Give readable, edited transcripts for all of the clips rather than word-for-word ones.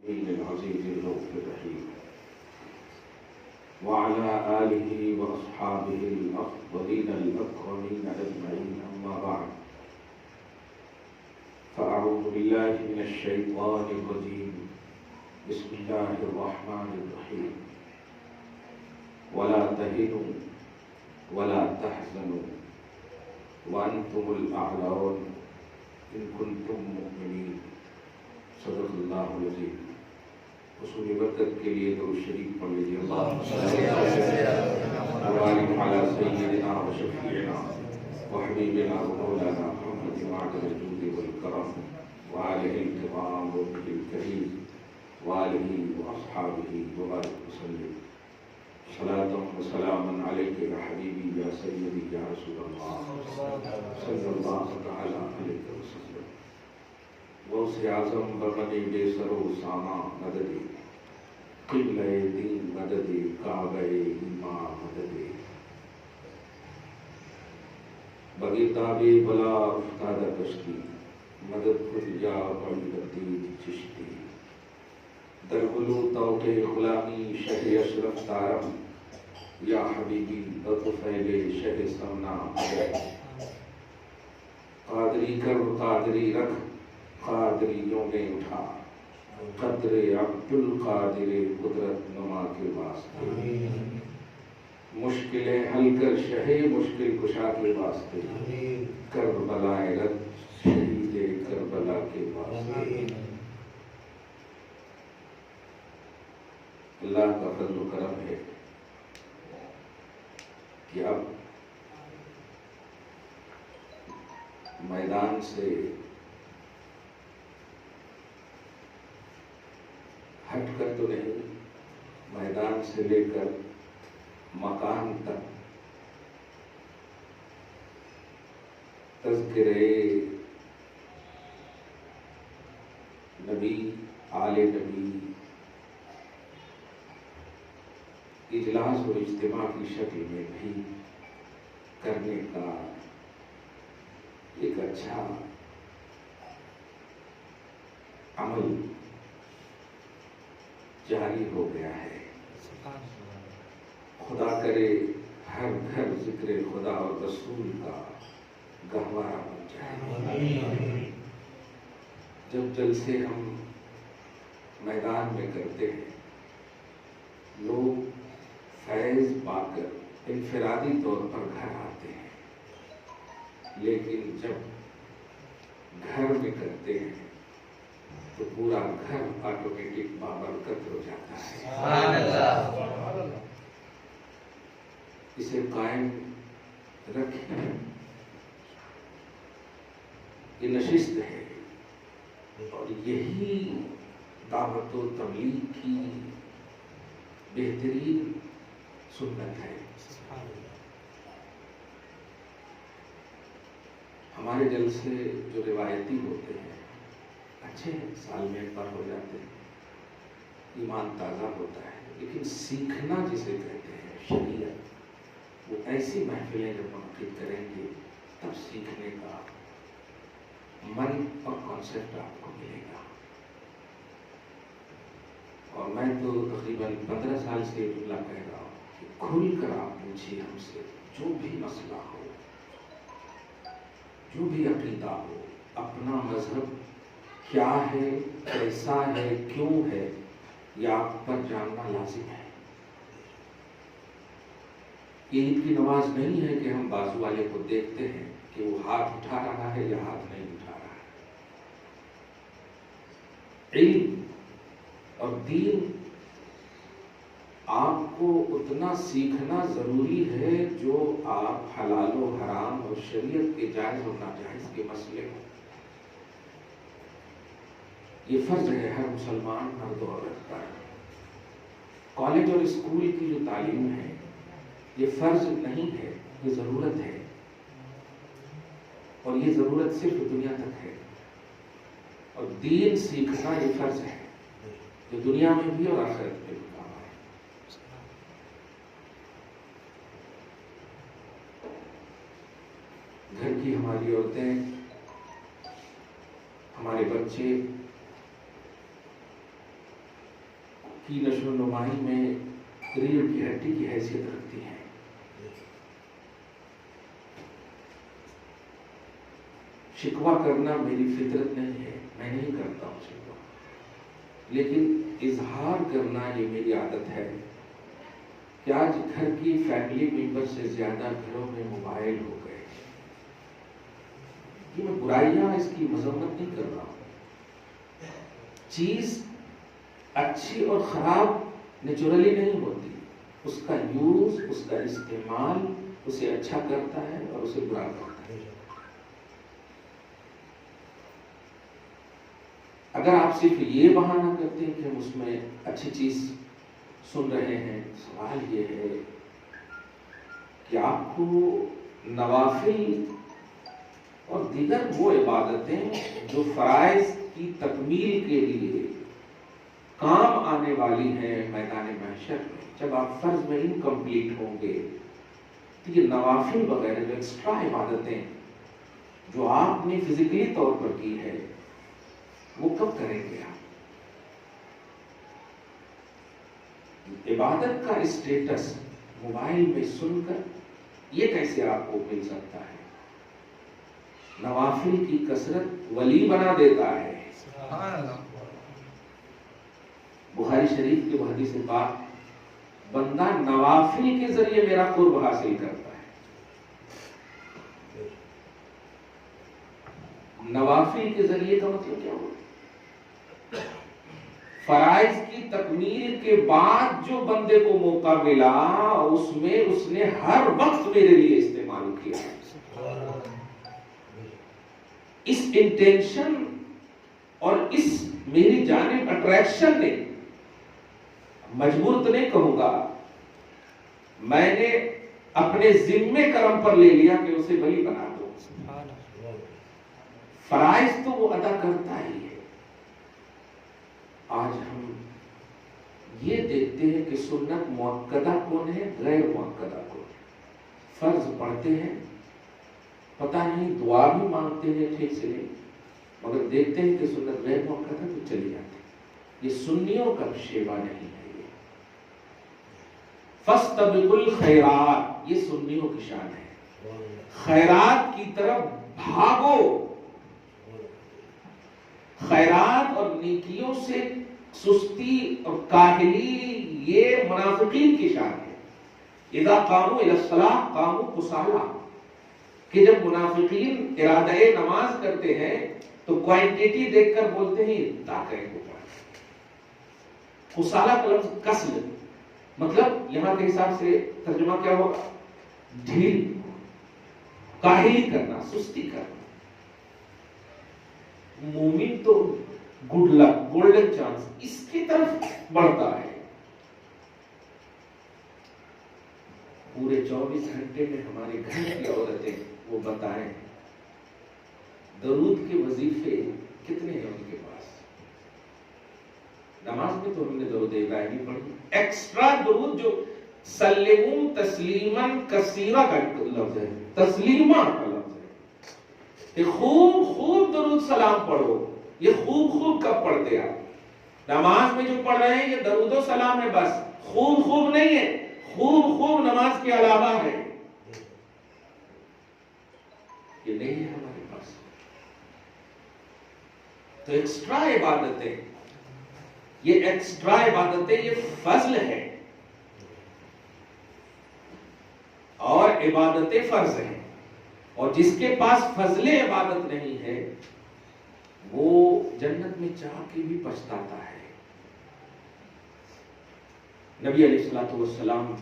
العزيز الرؤوف الرحيم وعلى آله وأصحابه الأفضلين الأكرمين أجمعين أما بعد فأعوذ بالله من الشيطان الرجيم بسم الله الرحمن الرحيم ولا تهنوا ولا تحزنوا وأنتم الأعلون إن كنتم مؤمنين صدق اللہ العظیم۔ حصول برکت کے لیے درود شریف پڑھ لیجیے۔ اللہم صلی علی سیدنا و شفیعنا و حبیبنا و مولانا محمد معدن الجود والکرم وآلہ الکرام وآلہ الکریم وآلہ واصحابہ وبارک وسلم۔ صلاۃ و سلام علیک یا حبیبی یا سیدی یا رسول اللہ صلی اللہ تعالی علیہ وسلم۔ غوث اعظم بغنی بے سر و ساما مددی قبلہ دین مددی کعبہ ایمان مددی بغیتاب بلا افتادہ کشتی مدد کل یا بڑی لطیف چشتی در گلو توق غلامی شہ اشرف تارم یا حبیبی بطفیل شہ سمنا قادری کر قادری رکھ قادریوں میں اٹھا قدر عبد القادر قدرت نما کے واسطے مشکلیں حل کر شہ مشکل کشا کے واسطے کربلا رد شہید کربلا کے واسطے۔ اللہ کا فضل و کرم ہے کہ اب میدان سے ہٹ کر تو نہیں، میدان سے لے کر مکان تک تذکرے نبی آل نبی اجلاس و اجتماع کی شکل میں بھی کرنے کا ایک اچھا عمل جاری ہو گیا ہے۔ خدا کرے ہر گھر ذکر خدا اور رسول کا گہوارہ بن جائے۔ جب جلسے ہم میدان میں کرتے ہیں لوگ فیض پا کر انفرادی طور پر گھر آتے ہیں، لیکن جب گھر میں کرتے ہیں تو پورا گھر آٹومیٹک بابرکت ہو جاتا ہے۔ سبحان اللہ۔ اسے قائم رکھیں۔ یہ نشست ہے اور یہی دعوت و تبلیغ کی بہترین سنت ہے۔ ہمارے جلسے جو روایتی ہوتے ہیں اچھے سال میں ایک بار ہو جاتے ہیں، ایمان تازہ ہوتا ہے، لیکن سیکھنا جسے کہتے ہیں شریعت، وہ ایسی محفلیں جب منعقد کریں گے تب سیکھنے کا من اور کانسیپٹ آپ کو ملے گا۔ اور میں تو تقریباً 15 سال سے یہ جملہ کہہ رہا ہوں کہ کھل کر آپ پوچھیے ہم سے جو بھی مسئلہ ہو، جو بھی عقیدہ ہو، اپنا مذہب کیا ہے، کیسا ہے، کیوں ہے، یہ آپ پر جاننا لازم ہے۔ عید کی نماز نہیں ہے کہ ہم بازو والے کو دیکھتے ہیں کہ وہ ہاتھ اٹھا رہا ہے یا ہاتھ نہیں اٹھا رہا ہے۔ علم اور دین آپ کو اتنا سیکھنا ضروری ہے جو آپ حلال و حرام اور شریعت کے جائز اور ناجائز کے مسئلے ہوں۔ یہ فرض ہے ہر مسلمان مرد و عورت پر۔ کالج اور اسکول کی جو تعلیم ہے یہ فرض نہیں ہے، یہ ضرورت ہے، اور یہ ضرورت صرف دنیا تک ہے۔ اور دین سیکھنا یہ فرض ہے جو دنیا میں بھی اور آخرت میں بھی کام آئے۔ گھر کی ہماری عورتیں، ہمارے بچے کی نشو و نمائی میں ریڑھ کی ہڈی کی حیثیت رکھتی ہیں. شکوہ کرنا میری فطرت نہیں ہے، میں نہیں کرتا ہوں شکوہ، لیکن اظہار کرنا یہ میری عادت ہے کہ آج گھر کی فیملی ممبر سے زیادہ گھروں میں موبائل ہو گئے. یہ میں برائیاں اس کی مذمت نہیں کر رہا ہوں. چیز اچھی اور خراب نیچرلی نہیں ہوتی، اس کا یوز، اس کا استعمال اسے اچھا کرتا ہے اور اسے برا کرتا ہے. اگر آپ صرف یہ بہانہ کرتے ہیں کہ ہم اس میں اچھی چیز سن رہے ہیں، سوال یہ ہے کہ آپ کو نوافل اور دیگر وہ عبادتیں جو فرائض کی تکمیل کے لیے کام آنے والی ہیں میدان محشر میں، جب آپ فرض میں انکمپلیٹ ہوں گے تو یہ نوافل وغیرہ جو ایکسٹرا عبادتیں جو آپ نے فزیکلی طور پر کی ہے وہ کب کریں گے آپ؟ عبادت کا اسٹیٹس موبائل میں سن کر یہ کیسے آپ کو مل سکتا ہے؟ نوافل کی کثرت ولی بنا دیتا ہے. بخاری شریف کی حدیث پاک، بندہ نوافل کے ذریعے میرا قرب حاصل کرتا ہے. نوافل کے ذریعے کا مطلب کیا ہوا؟ فرائض کی تکمیل کے بعد جو بندے کو موقع ملا اس میں اس نے ہر وقت میرے لیے استعمال کیا. اس انٹینشن اور اس میری جانب اٹریکشن نے، مجبور تو نہیں کہوں گا، میں نے اپنے ذمے کرم پر لے لیا کہ اسے ولی بنا دو. فرائض تو وہ ادا کرتا ہی ہے. آج ہم یہ دیکھتے ہیں کہ سنت مؤکدہ کون ہے، غیر مؤکدہ کون ہے. فرض پڑھتے ہیں، پتہ نہیں دعا بھی مانگتے ہیں ٹھیک سے نہیں، مگر دیکھتے ہیں کہ سنت غیر مؤکدہ تو چلی جاتی. یہ سنیوں کا شیوا نہیں ہے. یہ فاستبقوا الخیرات، یہ سنیوں کی شان ہے. خیرات کی طرف بھاگو. خیرات اور نیکیوں سے سستی اور کاہلی یہ منافقین کی شان ہے. اذا قاموا الى الصلاة قاموا کسالى، کہ جب منافقین ارادہ نماز کرتے ہیں تو کوانٹیٹی دیکھ کر بولتے ہیں طاقت کو پڑھ. کسالى کا لفظ کسل، مطلب یہاں کے حساب سے ترجمہ کیا ہوگا؟ ڈھیل، کاہلی کرنا، سستی کرنا. مومن تو گڈ لک، گولڈن چانس، اس کی طرف بڑھتا ہے. پورے 24 گھنٹے میں ہمارے گھر کی عورتیں وہ بتائیں درود کے وظیفے کتنے ہیں ان کے پاس. نماز میں تو ہم نے درود ابراہیمی پڑھی، ایکسٹرا درود جو سلموا تسلیما کثیرا کا لفظ ہے، تسلیما کا لفظ ہے کہ خوب خوب درود سلام پڑھو. یہ خوب خوب کب پڑھتے آپ؟ نماز میں جو پڑھ رہے ہیں یہ درود و سلام ہے بس، خوب خوب نہیں ہے. خوب خوب نماز کے علاوہ ہے، یہ نہیں ہے ہمارے پاس. تو ایکسٹرا عبادتیں، یہ ایکسٹرا عبادتیں یہ فضل ہے، اور عبادتیں فرض ہیں. اور جس کے پاس فضل عبادت نہیں ہے وہ جنت میں چاہ کے بھی پچھتاتا ہے. نبی علیہ الصلوۃ والسلام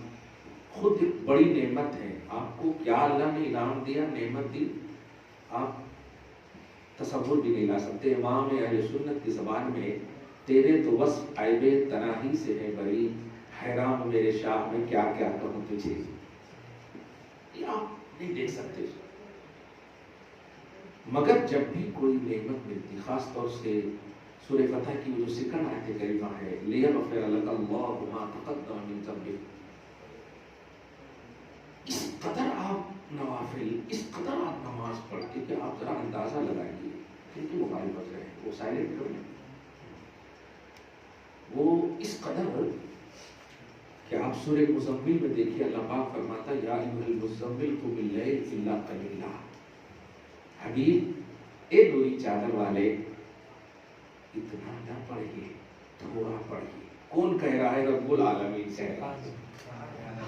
خود ایک بڑی نعمت ہے. آپ کو کیا اللہ نے انعام دیا، نعمت دی، آپ تصور بھی نہیں لا سکتے. امام اہل سنت کی زبان میں تیرے تو وصف عیب تناہی سے ہے بری، حیران میرے شاہ میں کیا کیا کہوں تجھے. یہ آپ نہیں دیکھ سکتے. مگر جب بھی کوئی نعمت ملتی، خاص طور سے سورہ فتح کی وہ جو سیکنڈ آیت کریمہ ہے، لیغفر لک اللہ ما تقدم من ذنبک، اس قدر آپ نوافل، اس قدر آپ نماز پڑھتے کہ آپ ذرا اندازہ لگائیے. کیونکہ موبائل بج رہے ہیں، وہ سائلنٹ کر لیں. وہ اس قدر کہ آپ سورہ مزمل میں دیکھیے اللہ پاک فرماتا یا ایھا المزمل قم اللیل الا قلیلا، حبیب اے نوری چادر والے اتنا نہ پڑھیے، تھوڑا پڑھیے۔ کون کہہ رہا ہے؟ رب العالمین سے،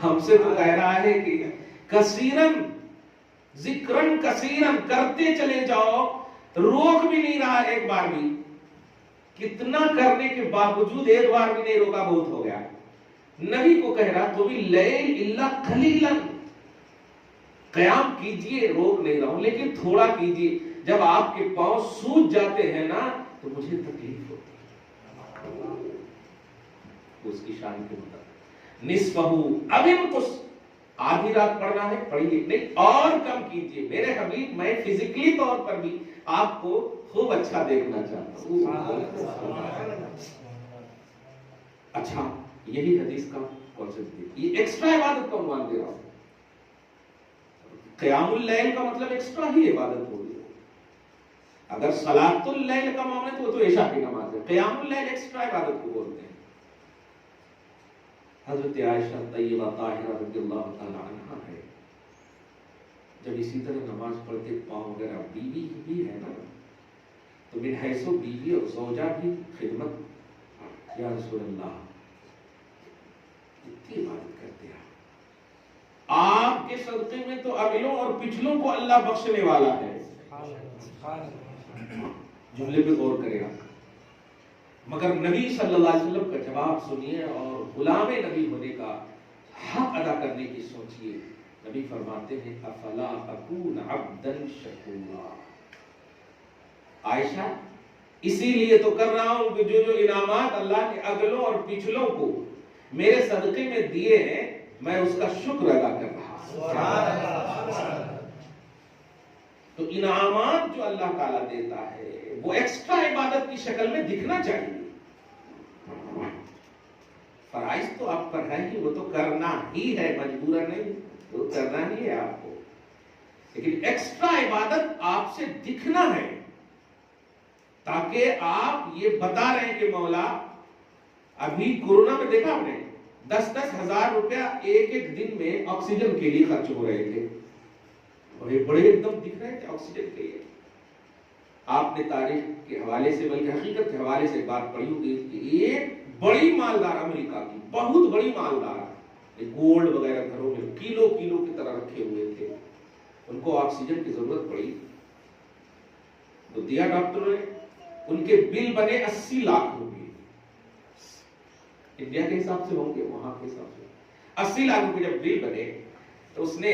ہم سے تو کہہ رہا ہے کہ کثیرن ذکرن کثیرن کرتے چلے جاؤ، روک بھی نہیں رہا ایک بار بھی، کتنا کرنے کے باوجود ایک بار بھی نہیں روکا، بہت ہو گیا۔ نبی کو کہہ رہا تو بھی لیل الا قلیلا، قیام کیجئے، روک نہیں رہا ہوں لیکن تھوڑا کیجئے۔ جب آپ کے پاؤں سوج جاتے ہیں نا تو مجھے تکلیف ہوتی ہے۔ اس کی شان کے مطابق نصفہ اب انقص، آدھی رات پڑھنا ہے پڑھیے، نہیں اور کم کیجئے۔ میرے حبیب میں فزیکلی طور پر بھی آپ کو خوب اچھا دیکھنا چاہتا ہوں۔ اچھا، یہی حدیث کا کانسیپٹ ہے، یہ ایکسٹرا عبادت کا عنوان دے رہا ہوں۔ قیام اللیل کا مطلب ایکسٹرا ہی عبادت ہو گئی۔ اگر صلاۃ اللیل کا معاملہ تو وہ تو عشاء کی نماز ہے، قیام اللیل ایکسٹرا عبادت کو بولتے ہیں۔ حضرت عائشہ طیبہ طاہرہ رضی اللہ تعالی عنہا ہے، جب اسی طرح نماز پڑھتے پاؤں وغیرہ، بیوی بھی ہے نا تو من حیث بیوی اور زوجہ بھی خدمت، یا رسول اللہ اتنی عبادت کرتے ہیں آپ کے صدقے میں تو اگلوں اور پچھلوں کو اللہ بخشنے والا ہے۔ جملے پہ غور کرے گا، مگر نبی صلی اللہ علیہ وسلم کا جواب سنیے اور غلام نبی ہونے کا حق ادا کرنے کی سوچیے۔ نبی فرماتے ہیں افلا اکون عبدا شکورا، عائشہ اسی لیے تو کر رہا ہوں کہ جو جو انعامات اللہ کے اگلوں اور پچھلوں کو میرے صدقے میں دیے ہیں میں اس کا شکر ادا کر رہا ہوں۔ تو انعامات جو اللہ تعالیٰ دیتا ہے وہ ایکسٹرا عبادت کی شکل میں دکھنا چاہیے۔ فرائض تو آپ پر ہے ہی، وہ تو کرنا ہی ہے، مجبورا نہیں، وہ کرنا ہی ہے آپ کو، لیکن ایکسٹرا عبادت آپ سے دکھنا ہے تاکہ آپ یہ بتا رہے ہیں کہ مولا ابھی کورونا میں دیکھا آپ نے 10-10 ہزار روپیہ ایک ایک دن میں آکسیجن کے لیے خرچ ہو رہے تھے، اور یہ بڑے ایک دم دکھ رہے تھے آکسیجن کے لیے۔ آپ نے تاریخ کے حوالے سے بلکہ حقیقت کے حوالے سے بات پڑھی ہوگی کہ ایک بڑی مالدار امریکہ کی بہت بڑی مالدار، گولڈ وغیرہ گھروں میں کلو کلو کی طرح رکھے ہوئے تھے، ان کو آکسیجن کی ضرورت پڑی تو دیا ڈاکٹروں نے، ان کے بل بنے 80 لاکھ روپے، انڈیا کے حساب سے ہوں گے، وہاں کے حساب سے 80 لاکھ روپے جب بل بنے تو اس نے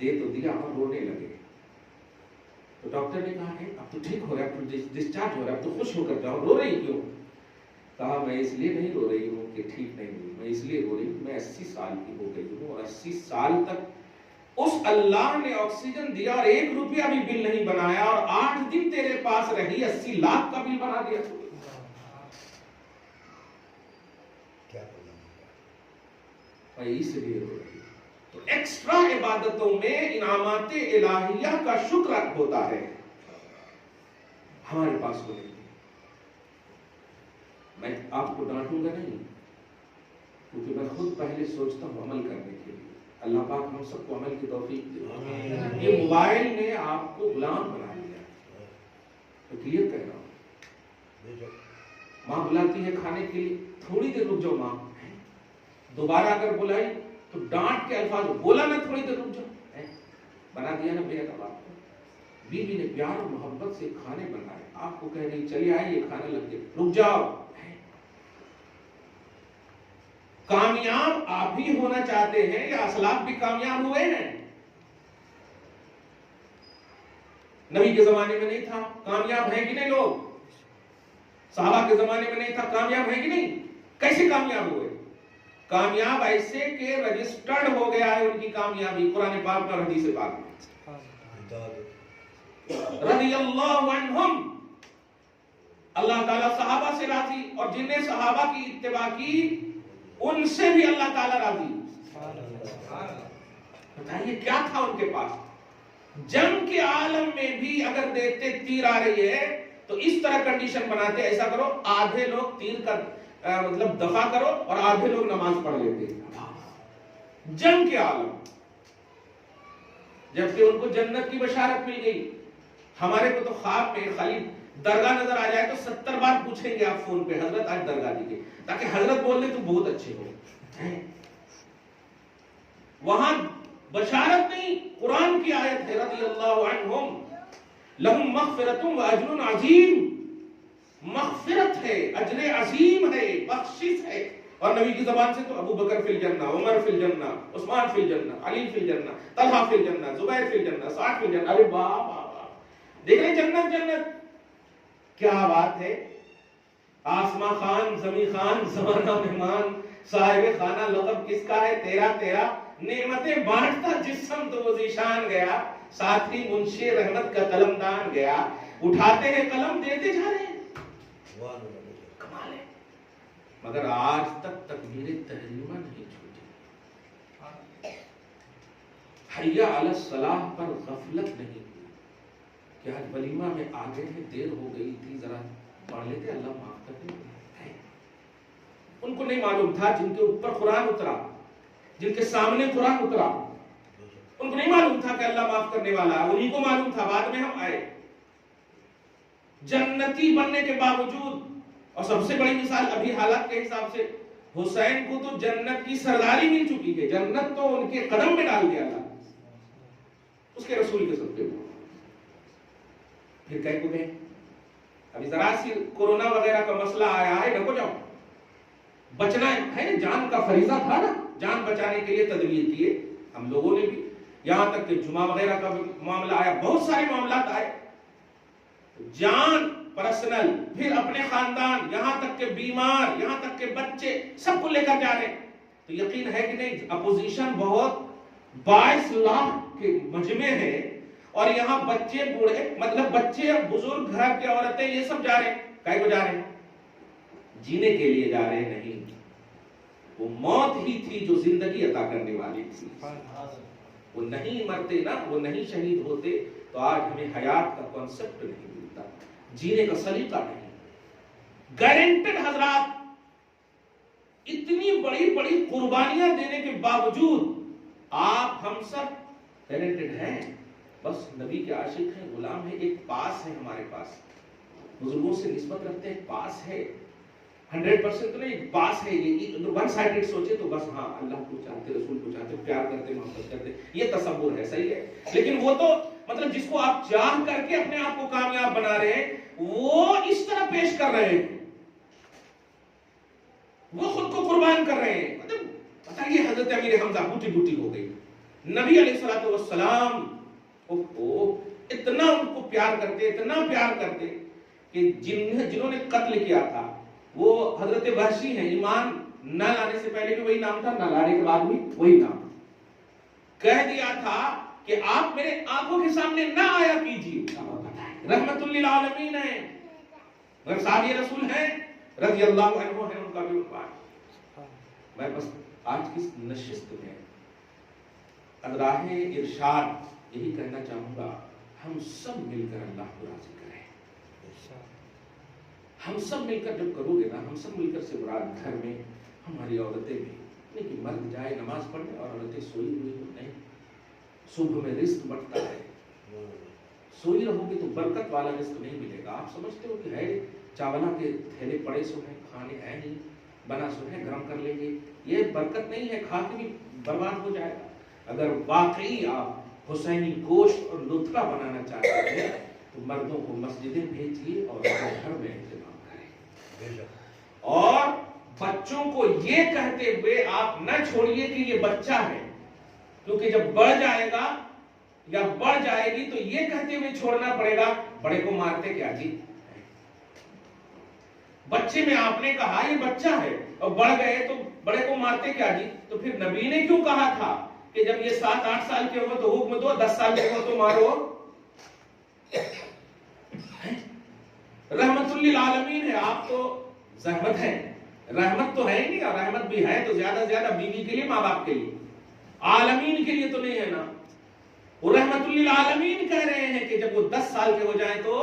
دے تو دیا اور رونے لگے۔ تو ڈاکٹر نے کہا کہ اب تو ٹھیک ہو رہا ہے، اب تو ڈسچارج ہو رہا ہے، اب تو خوش ہو کر جاؤ، رو رہی کیوں؟ کہا میں اس لیے نہیں رو رہی ہوں کہ ٹھیک نہیں ہوئی، میں اس لیے رو رہی ہوں میں 80 سال کی ہو گئی ہوں، اور 80 سال تک اس اللہ نے آکسیجن دیا اور 1 روپیہ بھی بل نہیں بنایا، اور 8 دن تیرے پاس رہی 80 لاکھ کا بل بنا دیا۔ میں اس لیے رو رہی ہوں۔ تو ایکسٹرا عبادتوں میں انعامات الہیہ کا شکر ہوتا ہے ہمارے پاس ہونے۔ میں آپ کو ڈانٹوں گا نہیں، کیونکہ میں خود پہلے سوچتا ہوں عمل کرنے کے لیے۔ اللہ پاک ہم سب کو عمل کی توفیق دے۔ یہ موبائل نے آپ کو غلام بنا دیا، تو کلیئر کہہ رہا ہوں۔ ماں بلاتی ہے کھانے کے لیے، تھوڑی دیر رک جاؤ ماں، دوبارہ اگر بلائی تو ڈانٹ کے الفاظ، بولا نا تھوڑی دیر رک جاؤ، بنا دیا نا بے ادب آپ کو۔ بیوی نے پیار اور محبت سے کھانے بنائے، آپ کو کہہ رہی چلیے آئیے کھانے لگ گئے، رک جاؤ۔ کامیاب آپ بھی ہونا چاہتے ہیں یا اسلاف بھی کامیاب ہوئے ہیں؟ نبی کے زمانے میں نہیں تھا، کامیاب ہیں کہ نہیں لوگ؟ صحابہ کے زمانے میں نہیں تھا، کامیاب ہیں کہ نہیں؟ کیسے کامیاب ہوئے؟ کامیاب ایسے کہ رجسٹرڈ ہو گیا ہے ان کی کامیابی قرآن پاک اور حدیث پاک میں۔ رضی اللہ عنہم، اللہ تعالیٰ صحابہ سے راضی، اور جن نے صحابہ کی اتباع کی ان سے بھی اللہ تعالیٰ راضی۔ بتائیے کیا تھا ان کے پاس؟ جنگ کے عالم میں بھی اگر دیکھتے تیر آ رہی ہے تو اس طرح کنڈیشن بناتے ایسا کرو آدھے لوگ تیر کا مطلب دفع کرو اور آدھے لوگ نماز پڑھ لیتے. جنگ کے عالم. جبکہ ان کو جنت کی بشارت مل گئی. ہمارے کو تو خواب میں خالی درگاہ نظر آ جائے تو 70 بار پوچھیں گے آپ فون پہ حضرت آج درگاہ دیجیے, تاکہ حضرت بول دے تو بہت اچھے ہو. وہاں بشارت نہیں, قرآن کی آیت ہے رضی اللہ عنہم لہم مغفرۃ و اجر عظیم. مغفرت ہے, اجر عظیم ہے, بخشش ہے. اور نبی کی زبان سے تو ابو بکر فی الجنہ, عمر فی الجنہ, عثمان فی الجنہ, علی فی الجنہ, طلحہ فی الجنہ, زبیر فی الجنہ, سعد فی الجنہ. ارے واہ واہ واہ, دیکھ رہے جنت جنت, کیا بات ہے. آسماں خان, زمیں خان, زمانہ مہمان, صاحب خانہ لقب کس کا ہے؟ تیرا تیرا. نعمتیں بانٹتا جسم تو وہ ذیشان گیا, ساتھی منشی رحمت کا قلم دان گیا. اٹھاتے ہیں قلم دیتے جا رہے ہیں. کمال ہے. مگر آج تک تکبیر تحریمہ نہیں چھوٹی. حی علی الصلاح پر غفلت نہیں ہوئی کہ آج ولیمہ میں آگے ہیں, دیر ہو گئی تھی, ذرا پڑھ لیتے, اللہ معاف کر دے. ان کو نہیں معلوم تھا جن کے اوپر قرآن اترا, جن کے سامنے قرآن اترا, ان کو نہیں معلوم تھا کہ اللہ معاف کرنے والا ہے. انہیں کو معلوم تھا, بعد میں ہم آئے. جنتی بننے کے باوجود, اور سب سے بڑی مثال ابھی حالات کے حساب سے, حسین کو تو جنت کی سرداری مل چکی ہے. جنت تو ان کے قدم میں ڈال دیا اللہ, اس کے رسول کے صدقے میں. پھر کہیں کو گئے, ابھی ذرا سی کورونا وغیرہ کا مسئلہ آیا ہے, نہ کو جاؤ, بچنا ہے, جان کا فریضہ تھا نا, جان بچانے کے لیے تدبیر کیے ہم لوگوں نے بھی. یہاں تک کہ جمعہ وغیرہ کا معاملہ آیا, بہت سارے معاملات آئے. جان پرسنل, پھر اپنے خاندان, یہاں تک کہ بیمار, یہاں تک کہ بچے, سب کو لے کر جا رہے. تو یقین ہے کہ نہیں, اپوزیشن بہت 22 لاکھ کے مجمع ہے, اور یہاں بچے بوڑھے, مطلب بچے بزرگ, گھر کے عورتیں, یہ سب جا رہے ہیں. کائے کو جا رہے ہیں؟ جینے کے لیے جا رہے نہیں. وہ موت ہی تھی جو زندگی عطا کرنے والی تھی. وہ نہیں مرتے نا, وہ نہیں شہید ہوتے تو آج ہمیں حیات کا کانسیپٹ نہیں ملتا, جینے کا سلیقہ نہیں. گارنٹڈ حضرات, اتنی بڑی بڑی قربانیاں دینے کے باوجود آپ ہم سب گارنٹڈ ہیں, بس نبی کے عاشق ہیں, غلام ہیں. ایک پاس ہے ہمارے پاس, بزرگوں سے نسبت رکھتے ہیں, پاس ہے. 100% تو نہیں, ایک پاس ہے. یہ ون سائیڈڈ سوچے تو بس ہاں اللہ کو چاہتے, رسول کو چاہتے, پیار کرتے, محبت کرتے, یہ تصور ہے, صحیح ہے. لیکن وہ تو مطلب جس کو آپ چاہ کر کے اپنے آپ کو کامیاب بنا رہے ہیں, وہ اس طرح پیش کر رہے ہیں, وہ خود کو قربان کر رہے ہیں. مطلب پتہ یہ حضرت امیر حمزہ بوٹی بوٹی ہو گئی. نبی علیہ الصلوۃ والسلام اتنا ان کو پیار کرتے, اتنا پیار کرتے کہ جنہوں نے قتل کیا تھا وہ حضرت وحشی ہیں. ایمان نہ لانے سے پہلے بھی وہی نام تھا, نہ لانے کے بعد بھی وہی نام. کہہ دیا تھا کہ آپ میرے آنکھوں کے سامنے نہ آیا کیجیے. رحمت للعالمین ہیں, صحابی رسول ہیں, رضی اللہ عنہ ہے, ان کا بھی عنوان. میں بس آج کی نشست میں ادراہ ارشاد یہی کہنا چاہوں گا, ہم سب مل کر اللہ کو راضی کریں. ہم سب مل کر جب کرو گے نا, ہم سب مل کر سے مراد گھر میں ہماری عورتیں بھی, نہیں کہ مرد جائے نماز پڑھنے اور عورتیں سوئی ہوئی ہو, نہیں. صبح میں رزق بڑھتا ہے, سوئی رہو گے تو برکت والا رزق نہیں ملے گا. آپ سمجھتے ہو کہ ہے چاولہ کے تھیلے پڑے سو ہیں, کھانے ہیں نہیں, بنا سو ہے, گرم کر لیں گے, یہ برکت نہیں ہے, کھا کے بھی برباد ہو جائے گا. اگر واقعی آپ حسینی گوشت اور لطفہ بنانا چاہتے ہیں تو مردوں کو مسجدیں بھیجیے اور گھر میں انتظام کریں. اور بچوں کو یہ کہتے ہوئے آپ نہ چھوڑیے کہ یہ بچہ ہے, کیونکہ جب بڑھ جائے گا یا بڑھ جائے گی تو یہ کہتے ہوئے چھوڑنا پڑے گا, بڑے کو مارتے کیا جی. بچے میں آپ نے کہا یہ بچہ ہے, اور بڑھ گئے تو بڑے کو مارتے کیا جی. تو پھر نبی نے کیوں کہا تھا کہ جب یہ 7-8 سال کے ہو تو حکم دو, 10 سال کے ہو تو مارو. رحمت للعالمین ہے, آپ تو زحمت ہے, رحمت تو ہے ہی نہیں, اور رحمت بھی ہے تو زیادہ سے زیادہ بیوی کے لیے, ماں باپ کے لیے, عالمین کے لیے تو نہیں ہے نا. وہ رحمت للعالمین کہہ رہے ہیں کہ جب وہ 10 سال کے ہو جائیں تو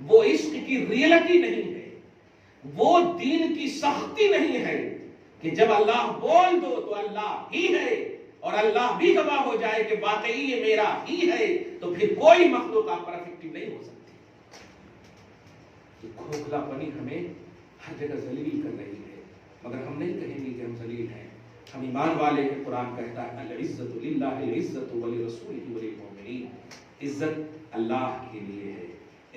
وہ عشق کی ریئلٹی نہیں ہے، وہ دین کی سختی نہیں ہے کہ جب اللہ بول دو تو اللہ ہی ہے اور اللہ بھی گواہ ہو جائے کہ واقعی یہ میرا ہی ہے، تو پھر کوئی مخلوق آپ پر افیکٹو نہیں ہو سکتی۔ یہ کھوکھلا پنی ہمیں ہر جگہ ذلیل کر رہی ہے، مگر ہم نہیں کہیں گے کہ ہم ذلیل ہیں، ہم ایمان والے ہیں۔ قرآن کہتا ہے العزت للہ، العزت ولرسولہ وللمؤمنین، عزت اللہ کے لیے ہے،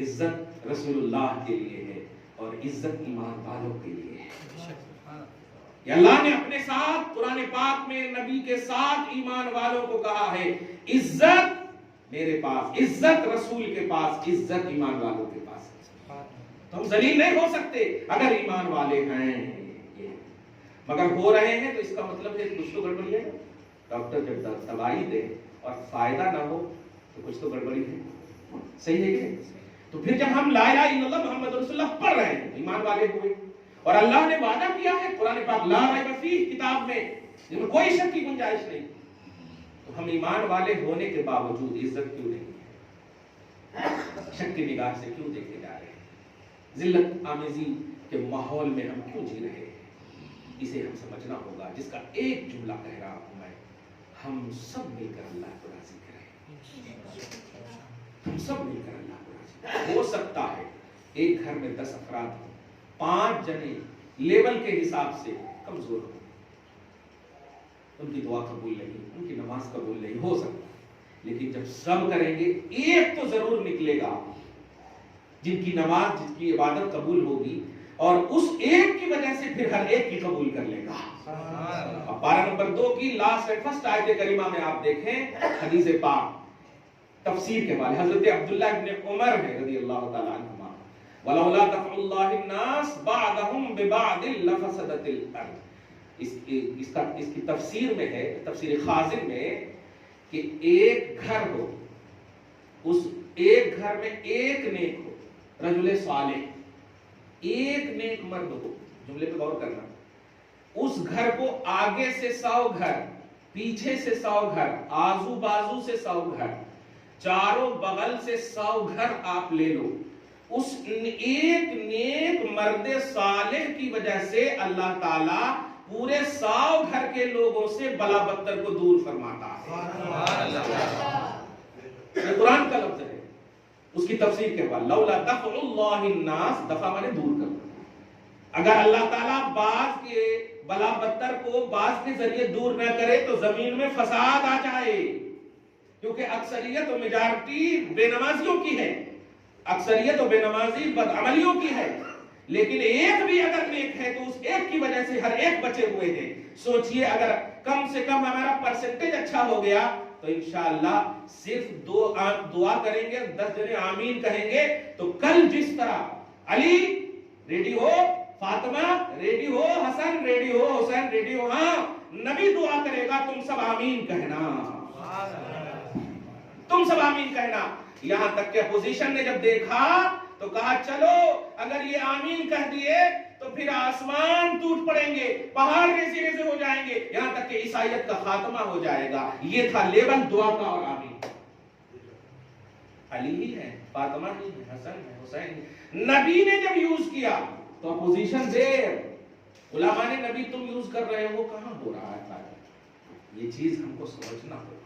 عزت رسول اللہ کے لیے ہے، اور عزت ایمان والوں کے لیے ہے۔ یہ اللہ نے اپنے ساتھ قرآن پاک میں نبی کے ساتھ ایمان والوں کو کہا ہے عزت میرے پاس، عزت رسول کے پاس، عزت ایمان والوں کے پاس۔ تو ہم ذلیل نہیں ہو سکتے اگر ایمان والے ہیں، مگر ہو رہے ہیں تو اس کا مطلب ہے کچھ تو گڑبڑی ہے۔ ڈاکٹر جب دوائی دے اور فائدہ نہ ہو تو کچھ تو گڑبڑی ہے، صحیح ہے کہ؟ تو پھر جب ہم لا الہ الا اللہ محمد رسول اللہ پڑھ رہے ہیں ایمان والے ہوئے، اور اللہ نے وعدہ کیا ہے قرآن پاک لا ریب فیہ کتاب میں، جس میں کوئی شک کی گنجائش نہیں، تو ہم ایمان والے ہونے کے باوجود عزت کیوں نہیں ہے؟ شک کی نگاہ سے کیوں دیکھے جا رہے ہیں؟ ذلت آمیزی کے ماحول میں ہم کیوں جی رہے ہیں؟ اسے ہم سمجھنا ہوگا، جس کا ایک جملہ کہہ رہا ہوں میں، ہم سب مل کر اللہ کو راضی کریں، ہم سب مل کر اللہ کو راضی کریں۔ ہو سکتا ہے ایک گھر میں 10 افراد ہوں، 5 جنے لیول کے حساب سے کمزور ہوں، ان کی دعا قبول نہیں، ان کی نماز قبول نہیں، ہو سکتا ہے، لیکن جب سب کریں گے ایک تو ضرور نکلے گا جن کی نماز، جن کی عبادت قبول ہوگی، اور اس ایک کی وجہ سے پھر ہر ایک کی قبول کر لے گا۔ اب پارہ نمبر 2 کی لاسٹ اینڈ فرسٹ آیت کریمہ میں آپ دیکھیں حدیث پاک تفسیر کے والے حضرت عبداللہ ابن عمر ہے رضی اللہ تعالیٰ عنہما، وَلَوْلَا دَفْعُ اللَّهِ النَّاسِ بَعْضَهُمْ بِبَعْضٍ لَفَسَدَتِ الْأَرْضُ۔ اس کی تفسیر میں ہے، تفسیر خازن میں، کہ ایک گھر ہو، اس ایک گھر میں ایک نیک ہو، رجل صالح، ایک نیک مرد ہو، جملے پہ غور کرنا، اس گھر کو آگے سے 100 گھر، پیچھے سے 100 گھر، آزو بازو سے 100 گھر، چاروں بغل سے 100 گھر آپ لے لو، اس ایک نیک مرد صالح کی وجہ سے اللہ تعالیٰ پورے 100 گھر کے لوگوں سے بلا بدتر کو دور فرماتا ہے۔ یہ قرآن کا لفظ ہے، اس کی تفسیر کے بعد لولا دفع اللہ الناس، دفع مانے دور کرنا، اگر اللہ تعالیٰ بعض کے بلا بدتر کو بعض کے ذریعے دور نہ کرے تو زمین میں فساد آ جائے، کیونکہ اکثریت و میجارٹی بے نمازیوں کی ہے، اکثریت و بے نمازی بدعملیوں کی ہے، لیکن ایک بھی اگر نیک ہے تو اس ایک کی وجہ سے ہر ایک بچے ہوئے ہیں۔ سوچئے اگر کم سے کم ہمارا پرسنٹیج اچھا ہو گیا تو انشاءاللہ صرف دعا کریں گے، 10 جنے آمین کہیں گے، تو کل جس طرح علی ریڈی ہو، فاطمہ ریڈی ہو، حسن ریڈی ہو، حسین ریڈی ہو، ہاں نبی دعا کرے گا، تم سب آمین کہنا، تم سب آمین کہنا۔ یہاں تک کہ اپوزیشن نے جب دیکھا تو کہا چلو اگر یہ آمین کہہ دیے تو پھر آسمان ٹوٹ پڑیں گے، پہاڑ ریزے ریزے ہو جائیں گے، یہاں تک کہ عیسائیت کا خاتمہ ہو جائے گا۔ یہ تھا لیول دعا کا اور آمین۔ علی ہی ہے، فاطمہ ہی ہے، حسن ہے، حسین ہے، نبی نے جب یوز کیا تو اپوزیشن دیر، علماء نے نبی تم یوز کر رہے ہو، کہاں ہو رہا ہے؟ یہ چیز ہم کو سمجھنا ہوگا۔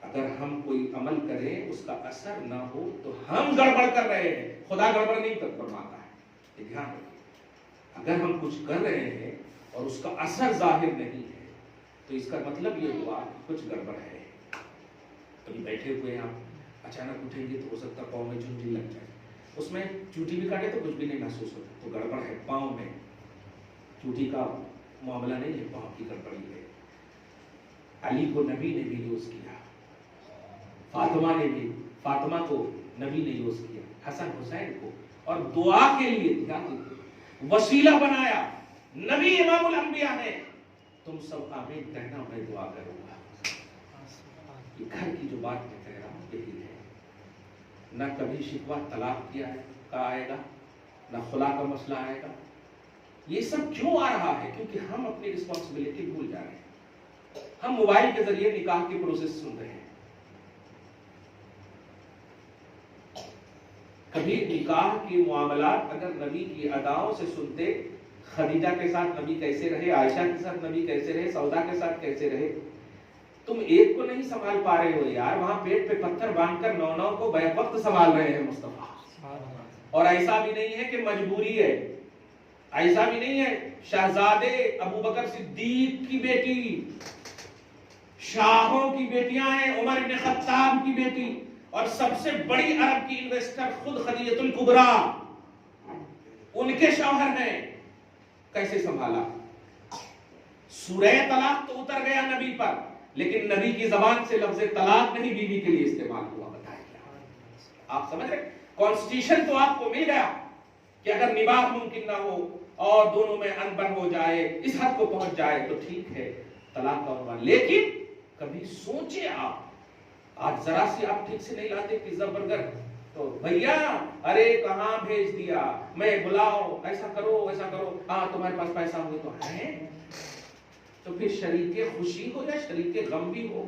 اگر ہم کوئی عمل کریں اس کا اثر نہ ہو تو ہم گڑبڑ کر رہے ہیں، خدا گڑبڑ نہیں فرماتا ہے، یہ دھیان رکھیے۔ اگر ہم کچھ کر رہے ہیں اور اس کا اثر ظاہر نہیں ہے تو اس کا مطلب یہ ہوا کہ کچھ گڑبڑ ہے۔ کبھی بیٹھے ہوئے ہیں آپ، اچانک اٹھیں گے تو ہو سکتا ہے پاؤں میں چونٹی لگ جائے، اس میں چونٹی بھی کاٹے تو کچھ بھی نہیں محسوس ہوتا، تو گڑبڑ ہے، پاؤں میں چونٹی کا معاملہ نہیں ہے، پاؤں کی گڑبڑی ہے۔ علی کو نبی نے بھی یوز کیا، فاطمہ نے بھی، فاطمہ کو نبی نے یوز کیا، حسن حسین کو، اور دعا کے لیے وسیلہ بنایا۔ نبی امام الانبیاء ہے، تم سب آمین کہنا، میں دعا کروں گا۔ یہ گھر کی جو بات میں کہہ رہا ہوں یہی ہے، نہ کبھی شکوہ طلاق کیا ہے کا آئے گا، نہ خلا کا مسئلہ آئے گا۔ یہ سب کیوں آ رہا ہے؟ کیونکہ ہم اپنی رسپانسبلٹی بھول جا رہے ہیں۔ ہم موبائل کے ذریعے نکاح کی پروسیس سن رہے ہیں، کبھی نکاح کے معاملات اگر نبی کی اداؤں سے سنتے، خدیجہ کے ساتھ نبی کیسے رہے، عائشہ کے ساتھ نبی کیسے رہے، سودا کے ساتھ کیسے رہے، تم ایک کو نہیں سنبھال پا رہے ہو یار، وہاں پیٹ پہ پتھر باندھ کر 9 کو بیک وقت سنبھال رہے ہیں مصطفیٰ۔ اور ایسا بھی نہیں ہے کہ مجبوری ہے، ایسا بھی نہیں ہے، شہزادے ابو بکر صدیق کی بیٹی، شاہوں کی بیٹیاں ہیں، عمر بن خطاب کی بیٹی، اور سب سے بڑی عرب کی انویسٹر خود خدیجہ الکبریٰ، ان کے شوہر ہیں، کیسے سنبھالا؟ سورہ طلاق تو اتر گیا نبی پر، لیکن نبی کی زبان سے لفظ طلاق نہیں بیوی کے لیے استعمال ہوا، بتائیں کیا آپ سمجھ رہے؟ کانسٹیٹیوشن تو آپ کو مل گیا کہ اگر نباہ ممکن نہ ہو اور دونوں میں انبن ہو جائے، اس حد کو پہنچ جائے تو ٹھیک ہے طلاق کا عنوان، لیکن کبھی سوچے آپ، آج ذرا سی آپ ٹھیک سے نہیں لاتے پیزا برگر تو بھیا ارے کہاں بھیج دیا، میں بلاؤ، ایسا کرو ایسا کرو، ہاں تمہارے پاس پیسہ ہوئے تو ہے، تو پھر شریک خوشی ہو یا شریک غم بھی ہو۔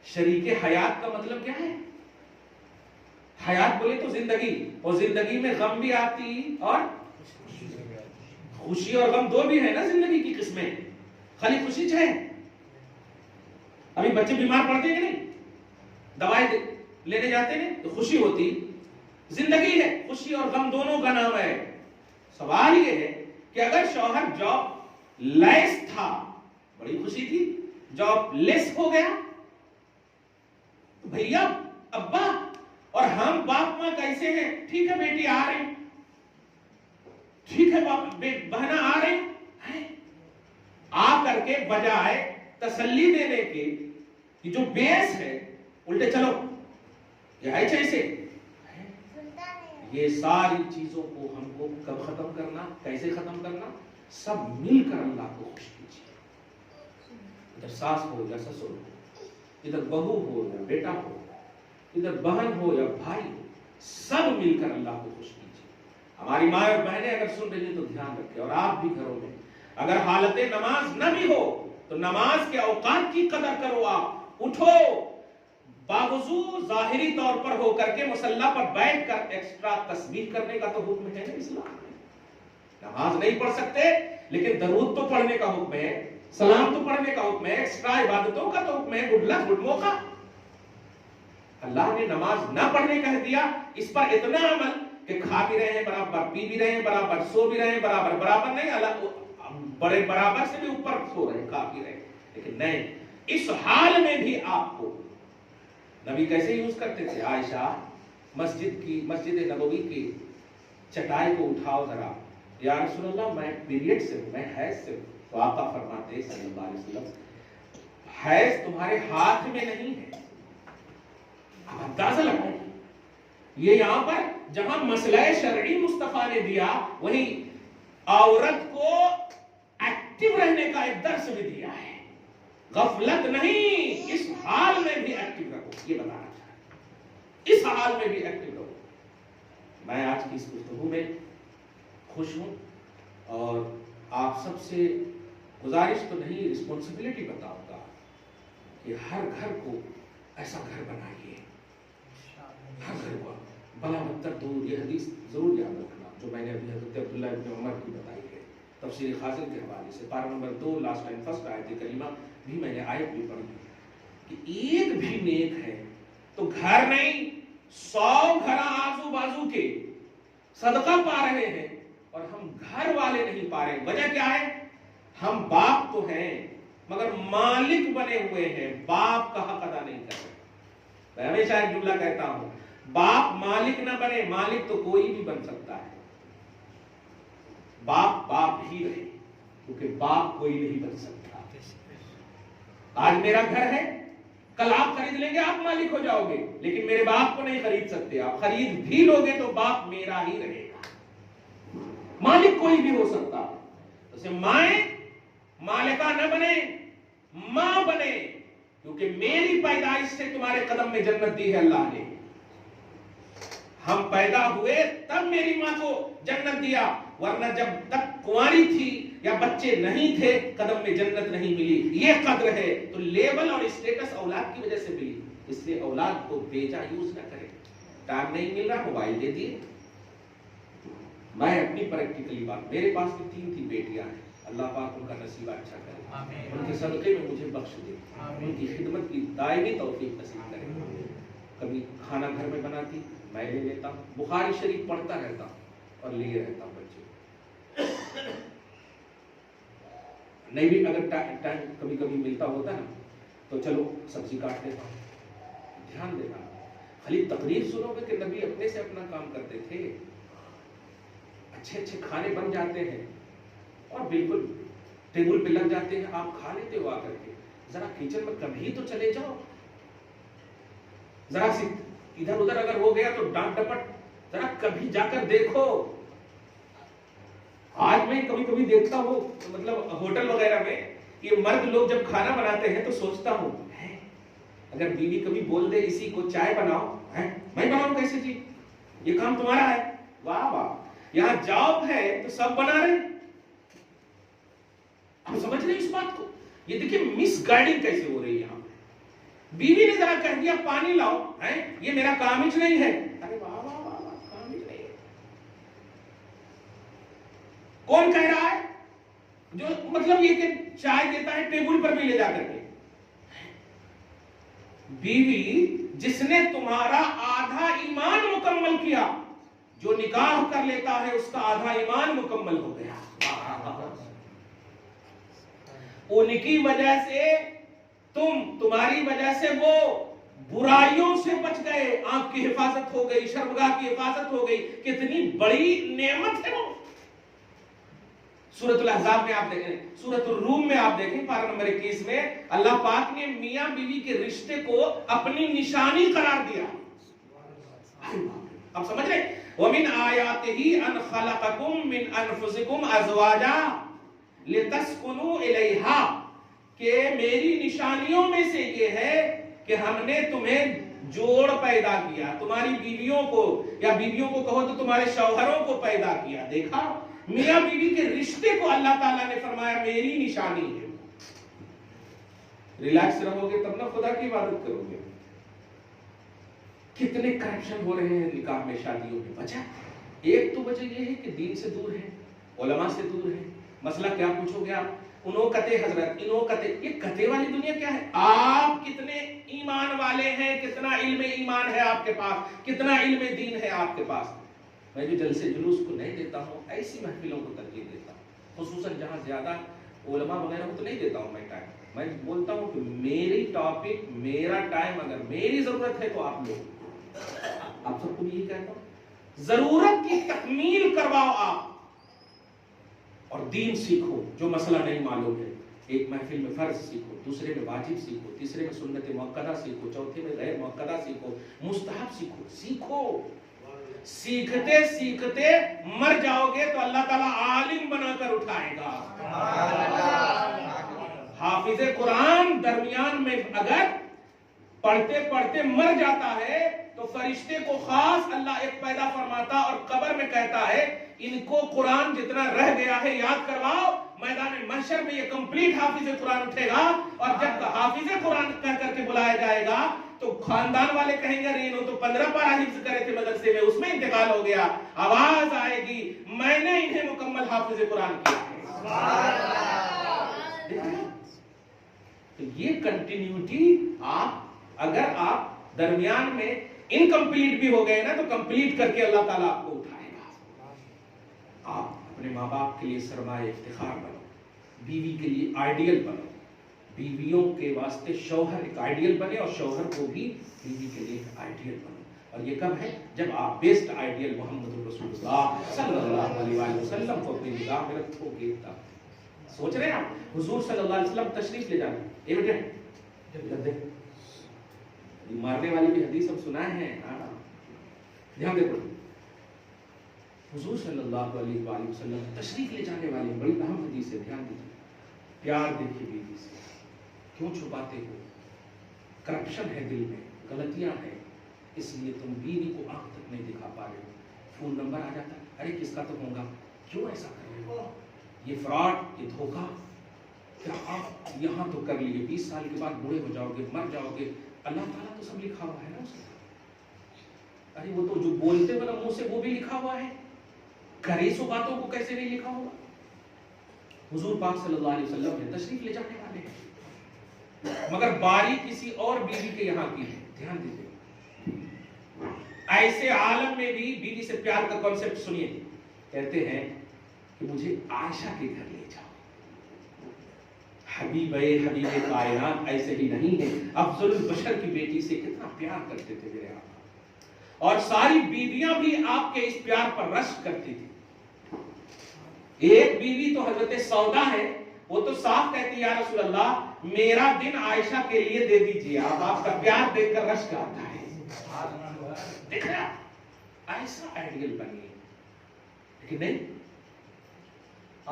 شریک حیات کا مطلب کیا ہے؟ حیات بولے تو زندگی، اور زندگی میں غم بھی آتی اور خوشی اور غم دو بھی ہے نا زندگی کی قسمیں، خالی خوشی چاہے؟ ابھی بچے بیمار پڑتے ہیں کہ نہیں، دوائی لینے جاتے ہیں تو خوشی ہوتی، زندگی ہے، خوشی اور غم دونوں کا نام ہے۔ سوال یہ ہے کہ اگر شوہر جاب لیس تھا، بڑی خوشی تھی، جاب لیس ہو گیا، بھیا ابا اور ہم باپ ماں کیسے ہیں؟ ٹھیک ہے بیٹی آ رہے، ٹھیک ہے بہنا آ رہے ہیں، آ کر کے بجائے تسلی دینے کے کہ جو بیس ہے الٹے چلو یہ ہے جیسے، یہ ساری چیزوں کو ہم کو کب ختم کرنا، کیسے ختم کرنا؟ سب مل کر اللہ کو خوش کیجیے، ادھر ساس ہو یا سسر ہو، ادھر بہو ہو یا بیٹا ہو، ادھر بہن ہو یا بھائی ہو، سب مل کر اللہ کو خوش کیجیے۔ ہماری ماں اور بہنیں اگر سن رہی ہیں تو دھیان رکھیں، اور آپ بھی گھروں میں اگر حالت نماز نہ بھی ہو تو نماز کے اوقات کی قدر کرو، آپ اٹھو، باوضو ظاہری طور پر ہو کر کے مصلی پر بیٹھ کر ایکسٹرا تسبیح کرنے کا تو حکم ہے نا اسلام میں۔ نماز نہیں پڑھ سکتے لیکن درود تو پڑھنے کا حکم ہے، سلام تو پڑھنے کا حکم ہے، ایکسٹرا عبادتوں کا تو حکم ہے، گڈ لک گڈ موقع۔ اللہ نے نماز نہ پڑھنے کہہ دیا، اس پر اتنا عمل کہ کھا بھی رہے ہیں برابر، پی بھی رہے ہیں برابر، سو بھی رہے ہیں برابر، برابر نہیں اللہ بڑے برابر سے بھی اوپر سو رہے ہیں، کھا بھی رہے ہیں، لیکن نہیں، اس حال میں بھی آپ کو نبی کیسے یوز کرتے تھے؟ عائشہ مسجد نبوی کی چٹائی کو اٹھاؤ ذرا، یا رسول اللہ میں پیریڈ سے ہوں، میں حیض سے ہوں، تو آقا فرماتے صلی اللہ علیہ وسلم حیض تمہارے ہاتھ میں نہیں ہے، اب اندازہ لگائیں، یہ یہاں پر جہاں مسئلہ شرعی مصطفیٰ نے دیا وہی عورت کو ایکٹیو رہنے کا ایک درس بھی دیا ہے، غفلت نہیں، اس حال میں بھی ایکٹیو رہو، یہ بتانا چاہتا، اس حال میں بھی ایکٹیو رہو۔ میں آج کی اس گفتگو میں خوش ہوں، اور آپ سب سے گزارش تو نہیں، رسپانسبلٹی بتاؤں گا کہ ہر گھر کو ایسا گھر بنائیے، ہر گھر کو بلا بدتر دور، یہ حدیث ضرور یاد رکھنا جو میں نے ابھی حضرت عبداللہ ابن عمر کی بتائی ہے تفسیر خازن کے حوالے سے، پارہ نمبر 2 لاسٹ لائن فرسٹ آیت کریمہ بھی میں نے آیت بھی پڑھی کہ ایک بھی نیک ہے تو گھر نہیں 100 گھر آزو بازو کے صدقہ پا رہے ہیں اور ہم گھر والے نہیں پا رہے۔ وجہ کیا ہے؟ ہم باپ تو ہیں مگر مالک بنے ہوئے ہیں، باپ کا حق ادا نہیں کر رہے۔ میں ہمیشہ ایک جملہ کہتا ہوں، باپ مالک نہ بنے، مالک تو کوئی بھی بن سکتا ہے، باپ باپ ہی رہے، کیونکہ باپ کوئی نہیں بن سکتا۔ آج میرا گھر ہے، کل آپ خرید لیں گے، آپ مالک ہو جاؤ گے، لیکن میرے باپ کو نہیں خرید سکتے، آپ خرید بھی لوگے تو باپ میرا ہی رہے گا، مالک کوئی بھی ہو سکتا۔ اسے مائیں مالکہ نہ بنے، ماں بنے، کیونکہ میری پیدائش سے تمہارے قدم میں جنت دی ہے اللہ نے، ہم پیدا ہوئے تب میری ماں کو جنت دیا، ورنہ جب تک کنواری تھی یا بچے نہیں تھے قدم میں جنت نہیں ملی۔ یہ قدر ہے تو لیول اور اسٹیٹس اولاد کی وجہ سے ملی، اس لیے اولاد کو بیجا یوز نہ کریں۔ ٹائم نہیں مل رہا موبائل دے دیے. میں اپنی پریکٹیکلی بات, میرے پاس بھی 3 تھی بیٹیاں ہیں, اللہ پاک ان کا نصیب اچھا کرے, ان کے صدقے میں مجھے بخش دے, ان کی خدمت کی دائمی توفیق نصیب کرے. کبھی کھانا گھر میں بناتی میں لے لیتا ہوں, بخاری شریف پڑھتا رہتا ہوں اور لیے رہتا ہوں بچے. نہیں بھی اگر ٹائم کبھی کبھی ملتا ہوتا نا تو چلو سبزی کاٹ دیتا ہوں. دھیان دینا, خالی تقریر سنو گے کہ نبی اپنے سے اپنا کام کرتے تھے, اچھے اچھے کھانے بن جاتے ہیں اور بالکل ٹیبل پہ لگ جاتے ہیں, آپ کھا لیتے ہو آ کر کے. ذرا کچن میں کبھی تو چلے جاؤ, ذرا سی ادھر ادھر اگر ہو گیا تو ڈانٹ ڈپٹ ذرا کبھی جا کر دیکھو. آج میں کبھی کبھی دیکھتا ہوں مطلب ہوٹل وغیرہ میں یہ مرد لوگ جب کھانا بناتے ہیں تو سوچتا ہوں اگر بیوی کبھی بول دے اسی کو چائے بناؤ, میں بناؤں کیسے جی, یہ کام تمہارا ہے. واہ واہ, یہاں جاب ہے تو سب بنا رہے. آپ سمجھ رہے اس بات کو؟ یہ دیکھیں مس گائیڈنگ کیسے ہو رہی ہے یہاں. بیوی نے ذرا کہہ دیا پانی لاؤ, یہ میرا کام ہی نہیں ہے. ارے واہ واہ واہ واہ, کام ہی نہیں ہے. کون کہہ رہا ہے جو مطلب یہ کہ چائے دیتا ہے ٹیبل پر بھی لے جا کر کے. بیوی جس نے تمہارا آدھا ایمان مکمل کیا, جو نکاح کر لیتا ہے اس کا آدھا ایمان مکمل ہو گیا. ان کی وجہ سے تمہاری وجہ سے وہ برائیوں سے بچ گئے, آنکھ کی حفاظت ہو گئی, شرمگاہ کی حفاظت ہو گئی. کتنی بڑی نعمت ہے وہ. سورۃ الاحزاب میں آپ دیکھیں, سورۃ الروم میں آپ دیکھیں پارہ نمبر 21 میں اللہ پاک نے میاں بیوی کے رشتے کو اپنی نشانی قرار دیا. آپ سمجھ رہے, وَمِنْ آيَاتِهِ أَنْ خَلَقَكُم مِّنْ أَنفُسِكُمْ أَزْوَاجًا لِتَسْكُنُوا إِلَيْهَا, کہ میری نشانیوں میں سے یہ ہے کہ ہم نے تمہیں جوڑ پیدا کیا, تمہاری بیویوں کو یا بیویوں کو کہو تو تمہارے شوہروں کو پیدا کیا. دیکھا میاں بیوی کے رشتے کو اللہ تعالیٰ نے فرمایا میری نشانی ہے. ریلیکس رہو گے تب نہ خدا کی عبادت کرو گے. کتنے کرپشن ہو رہے ہیں نکاح میں, شادیوں میں. وجہ ایک تو وجہ یہ ہے کہ دین سے دور ہے, علماء سے دور ہے. مسئلہ کیا پوچھو گے آپ, انہوں کتے حضرت, انہوں کتے. یہ کتے والی دنیا کیا ہے؟ آپ کتنے ایمان والے ہیں, کتنا علم ایمان ہے آپ کے پاس, کتنا علم دین ہے آپ کے پاس. میں جو جلسے جلوس کو نہیں دیتا ہوں, ایسی محفلوں کو ترجیح دیتا ہوں, خصوصاً جہاں زیادہ علماء وغیرہ کو تو نہیں دیتا ہوں میں ٹائم. میں بولتا ہوں کہ میری ٹاپک, میرا ٹائم, اگر میری ضرورت ہے تو آپ لوگ, آپ سب کو یہی کہتا ہوں, ضرورت کی تکمیل کرواؤ آپ اور دین سیکھو. جو مسئلہ نہیں معلوم ہے, ایک محفل میں فرض سیکھو, دوسرے میں واجب سیکھو, تیسرے میں سنت مؤکدہ سیکھو, چوتھے میں غیر مؤکدہ سیکھو, مستحب سیکھو. سیکھو, سیکھتے سیکھتے مر جاؤ گے تو اللہ تعالیٰ عالم بنا کر اٹھائے گا. حافظ قرآن درمیان میں اگر پڑھتے پڑھتے مر جاتا ہے تو فرشتے کو خاص اللہ ایک پیدا فرماتا اور قبر میں کہتا ہے ان کو قرآن جتنا رہ گیا ہے یاد کرواؤ. میدان محشر میں یہ کمپلیٹ حافظ قرآن اٹھے گا, اور جب حافظ قرآن کہہ کر کے بلایا جائے گا تو خاندان والے کہیں گے رینو تو 15 پارہ حفظ کرے تھے مدرسے میں, اس میں انتقال ہو گیا. آواز آئے گی میں نے انہیں مکمل حافظ قرآن کیا. تو یہ کنٹینیوٹی آپ اگر آپ درمیان میں انکمپلیٹ بھی ہو گئے نا تو کمپلیٹ کر کے اللہ تعالیٰ آپ کو اٹھائے گا. آپ اپنے ماں باپ کے لیے سرمایہ افتخار بنو, بیوی کے لیے آئیڈیل بنو, بیویوں کے واسطے شوہر ایک آئیڈیل بنے اور شوہر کو بھی بیوی کے لیے ایک آئیڈیل بنو. اور یہ کب ہے؟ جب آپ بیسٹ آئیڈیل محمد رسول اللہ صلی اللہ علیہ وسلم کو اپنی نگاہ میں رکھو گے. سوچ رہے ہیں آپ حضور صلی اللہ علیہ وسلم تشریف لے جانا, یہ بیٹے مارنے والی بھی حدیث ہم سنائے ہیں, دھیان دیکھو. حضور صلی اللہ علیہ وآلہ وسلم تشریف لے جانے والی بڑی اہم حدیث ہے, دھیان دیجیے. پیار دیکھیے بیوی سے, کیوں چھپاتے ہو؟ کرپشن ہے دل میں, غلطیاں ہیں, اس لیے تم بیوی کو آنکھ تک نہیں دکھا پا رہے ہو. فون نمبر آ جاتا ہے, ارے کس کا تو ہوگا, کیوں ایسا کر رہے ہو؟ یہ فراڈ, یہ دھوکہ. کیا آپ یہاں تو کر لیے, 20 سال کے بعد بوڑھے ہو جاؤ گے, مر جاؤ گے. اللہ تعالیٰ تو سب لکھا ہوا ہے نا اس کے. ارے وہ تو جو بولتے ہیں منہ سے وہ بھی لکھا ہوا ہے، کرے سو باتوں کو کیسے نہیں لکھا ہوگا؟ حضور پاک صلی اللہ علیہ وسلم نے تشریف لے جانے والے ہیں، مگر باری کسی اور بیوی کے یہاں کی ہے. دھیان دیجیے، ایسے عالم میں بھی بیوی سے پیار کا کانسیپٹ سنیے. کہتے ہیں کہ مجھے عائشہ کے گھر لے جاؤ. حبیب کائنات ایسے ہی نہیں ہے، افضل البشر کی بیٹی سے کتنا پیار کرتے تھے میرے آقا، اور ساری بیویاں بھی آپ کے اس پیار پر رشک کرتی تھی. ایک بیوی تو حضرت سودا ہے، وہ تو صاف کہتی یا رسول اللہ میرا دن عائشہ کے لیے دے دیجیے، آپ کا پیار دیکھ کر رشک آتا ہے. دیکھ رہا ایسا آئیڈیل بنیے. لیکن نہیں،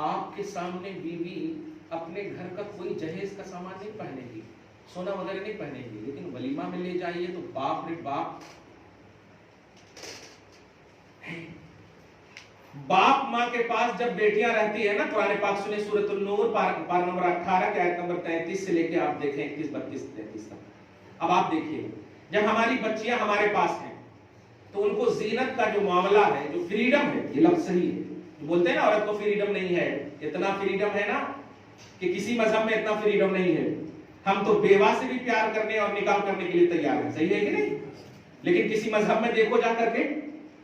آپ کے سامنے بیوی اپنے گھر کا کوئی جہیز کا سامان نہیں پہنے گی، سونا وغیرہ نہیں پہنے گی، لیکن ولیمہ میں لے جائیے تو باپ رے باپ، باپ ماں کے پاس جب بیٹیاں رہتی ہیں نا، قرآن پاک سنیں سورۃ النور پارہ نمبر 18 کے آیت نمبر 33 سے لے کے آپ دیکھیں 31 32 33 تک. اب آپ دیکھیے جب ہماری بچیاں ہمارے پاس ہیں تو ان کو زینت کا جو معاملہ ہے، جو فریڈم ہے، یہ لفظ صحیح ہے، بولتے ہیں نا عورت کو فریڈم نہیں ہے، اتنا فریڈم ہے نا کہ کسی مذہب میں اتنا فریڈم نہیں ہے. ہم تو بیوہ سے بھی پیار کرنے اور نکاح کرنے کے لیے تیار ہیں، صحیح ہے کہ نہیں؟ لیکن کسی مذہب میں دیکھو جا کر کے،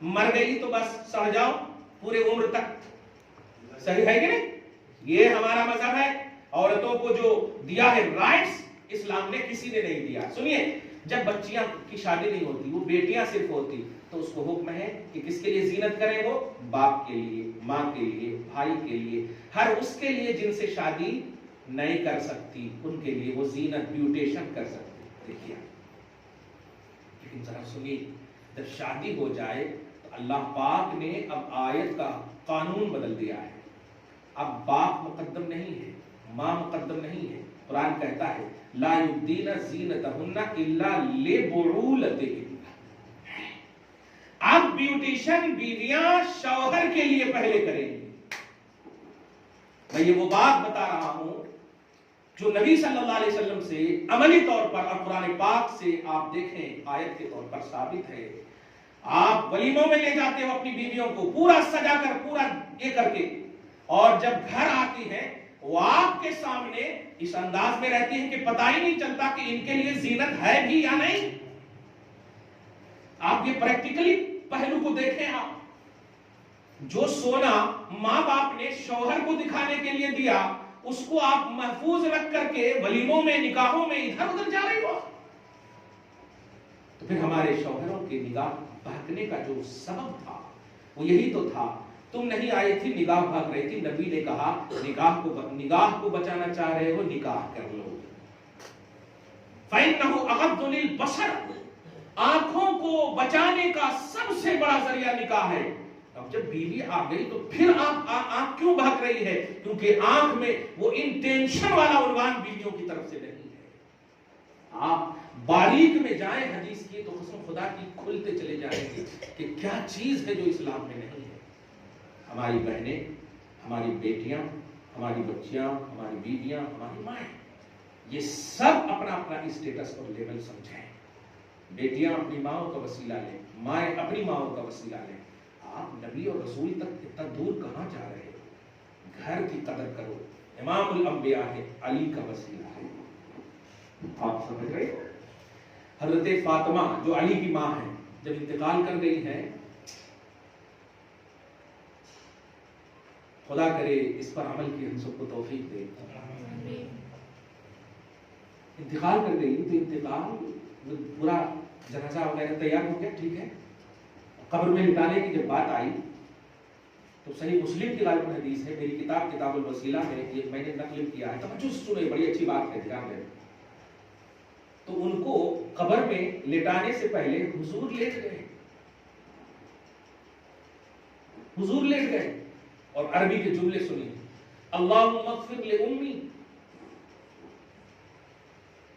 مر گئی تو بس سڑ جاؤ پورے عمر تک، صحیح ہے کہ نہیں؟ یہ ہمارا مذہب ہے. عورتوں کو جو دیا ہے رائٹس، اسلام نے کسی نے نہیں دیا. سنیے، جب بچیاں کی شادی نہیں ہوتی، وہ بیٹیاں صرف ہوتی، تو اس کو حکم ہے کہ کس کے لیے زینت کریں؟ وہ باپ کے لیے، ماں کے لیے، بھائی کے لیے، ہر اس کے لیے جن سے شادی نہیں کر سکتی ان کے لیے وہ زینت بیوٹیشن کر سکتی. دیکھیے، لیکن ذرا سنیے، جب شادی ہو جائے تو اللہ پاک نے اب آیت کا قانون بدل دیا ہے. اب باپ مقدم نہیں ہے، ماں مقدم نہیں ہے. قرآن کہتا ہے لا یبدین زینتہن الا لبعولتہن. اب بیوٹیشن بیویاں شوہر کے لیے پہلے کریں گی. میں یہ وہ بات بتا رہا ہوں جو نبی صلی اللہ علیہ وسلم سے عملی طور پر اور قرآن پاک سے آپ دیکھیں آیت کے طور پر ثابت ہے. آپ ولیموں میں لے جاتے ہو اپنی بیویوں کو پورا سجا کر، پورا یہ کر کے، اور جب گھر آتی ہیں وہ آپ کے سامنے اس انداز میں رہتی ہیں کہ پتہ ہی نہیں چلتا کہ ان کے لیے زینت ہے بھی یا نہیں. آپ یہ پریکٹیکلی پہلو کو دیکھیں. آپ جو سونا ماں باپ نے شوہر کو دکھانے کے لیے دیا، اس کو آپ محفوظ رکھ کر کے ولیموں میں، نکاحوں میں ادھر ادھر جا رہی ہو. تو پھر ہمارے شوہروں کے نگاہ بھاگنے کا جو سبب تھا وہ یہی تو تھا. تم نہیں آئی تھی، نگاہ بھاگ رہی تھی. نبی نے کہا نگاہ کو بچانا چاہ رہے ہو، نکاح کر لو. فَإِنَّهُ أَغَضُّ لِلْبَصَرِ، آنکھوں کو بچانے کا سب سے بڑا ذریعہ نکاح ہے. اب جب بیوی آ گئی تو پھر آنکھ کیوں بھاگ رہی ہے؟ کیونکہ آنکھ میں وہ انٹینشن والا عنوان بیویوں کی طرف سے نہیں ہے. آپ باریک میں جائیں حدیث کی تو قسم خدا کی کھلتے چلے جائیں گے کہ کیا چیز ہے جو اسلام میں نہیں ہے. ہماری بہنیں، ہماری بیٹیاں، ہماری بچیاں، ہماری بیویاں، ہماری مائیں، یہ سب اپنا اپنا اسٹیٹس اور لیول سمجھیں. بیٹیاں اپنی ماں کا وسیلہ لیں، مائیں اپنی ماں کا وسیلہ لیں. آپ نبی اور رسول تک اتنا دور کہاں جا رہے ہو؟ گھر کی قدر کرو. امام الانبیاء ہے، علی کا وسیلہ ہے. آپ سمجھ رہے ہو؟ حضرت فاطمہ جو علی کی ماں ہے، جب انتقال کر گئی ہے، خدا کرے اس پر عمل کی ہم سب کو توفیق دے. انتقال کر گئی تو انتقال پورا جنازہ وغیرہ تیار ہو گیا، ٹھیک ہے. قبر میں لٹانے کی جب بات آئی تو صحیح مسلم کی غالباً حدیث ہے، میری کتاب کتاب الوسیلہ میں یہ میں نے نقل کیا ہے. توجہ سے سنیں، بڑی اچھی بات ہے، دھیان دیں. تو ان کو قبر میں لٹانے سے پہلے حضور لیٹ گئے، حضور لیٹ گئے اور عربی کے جملے سنیے. اللہم اغفر لأمی،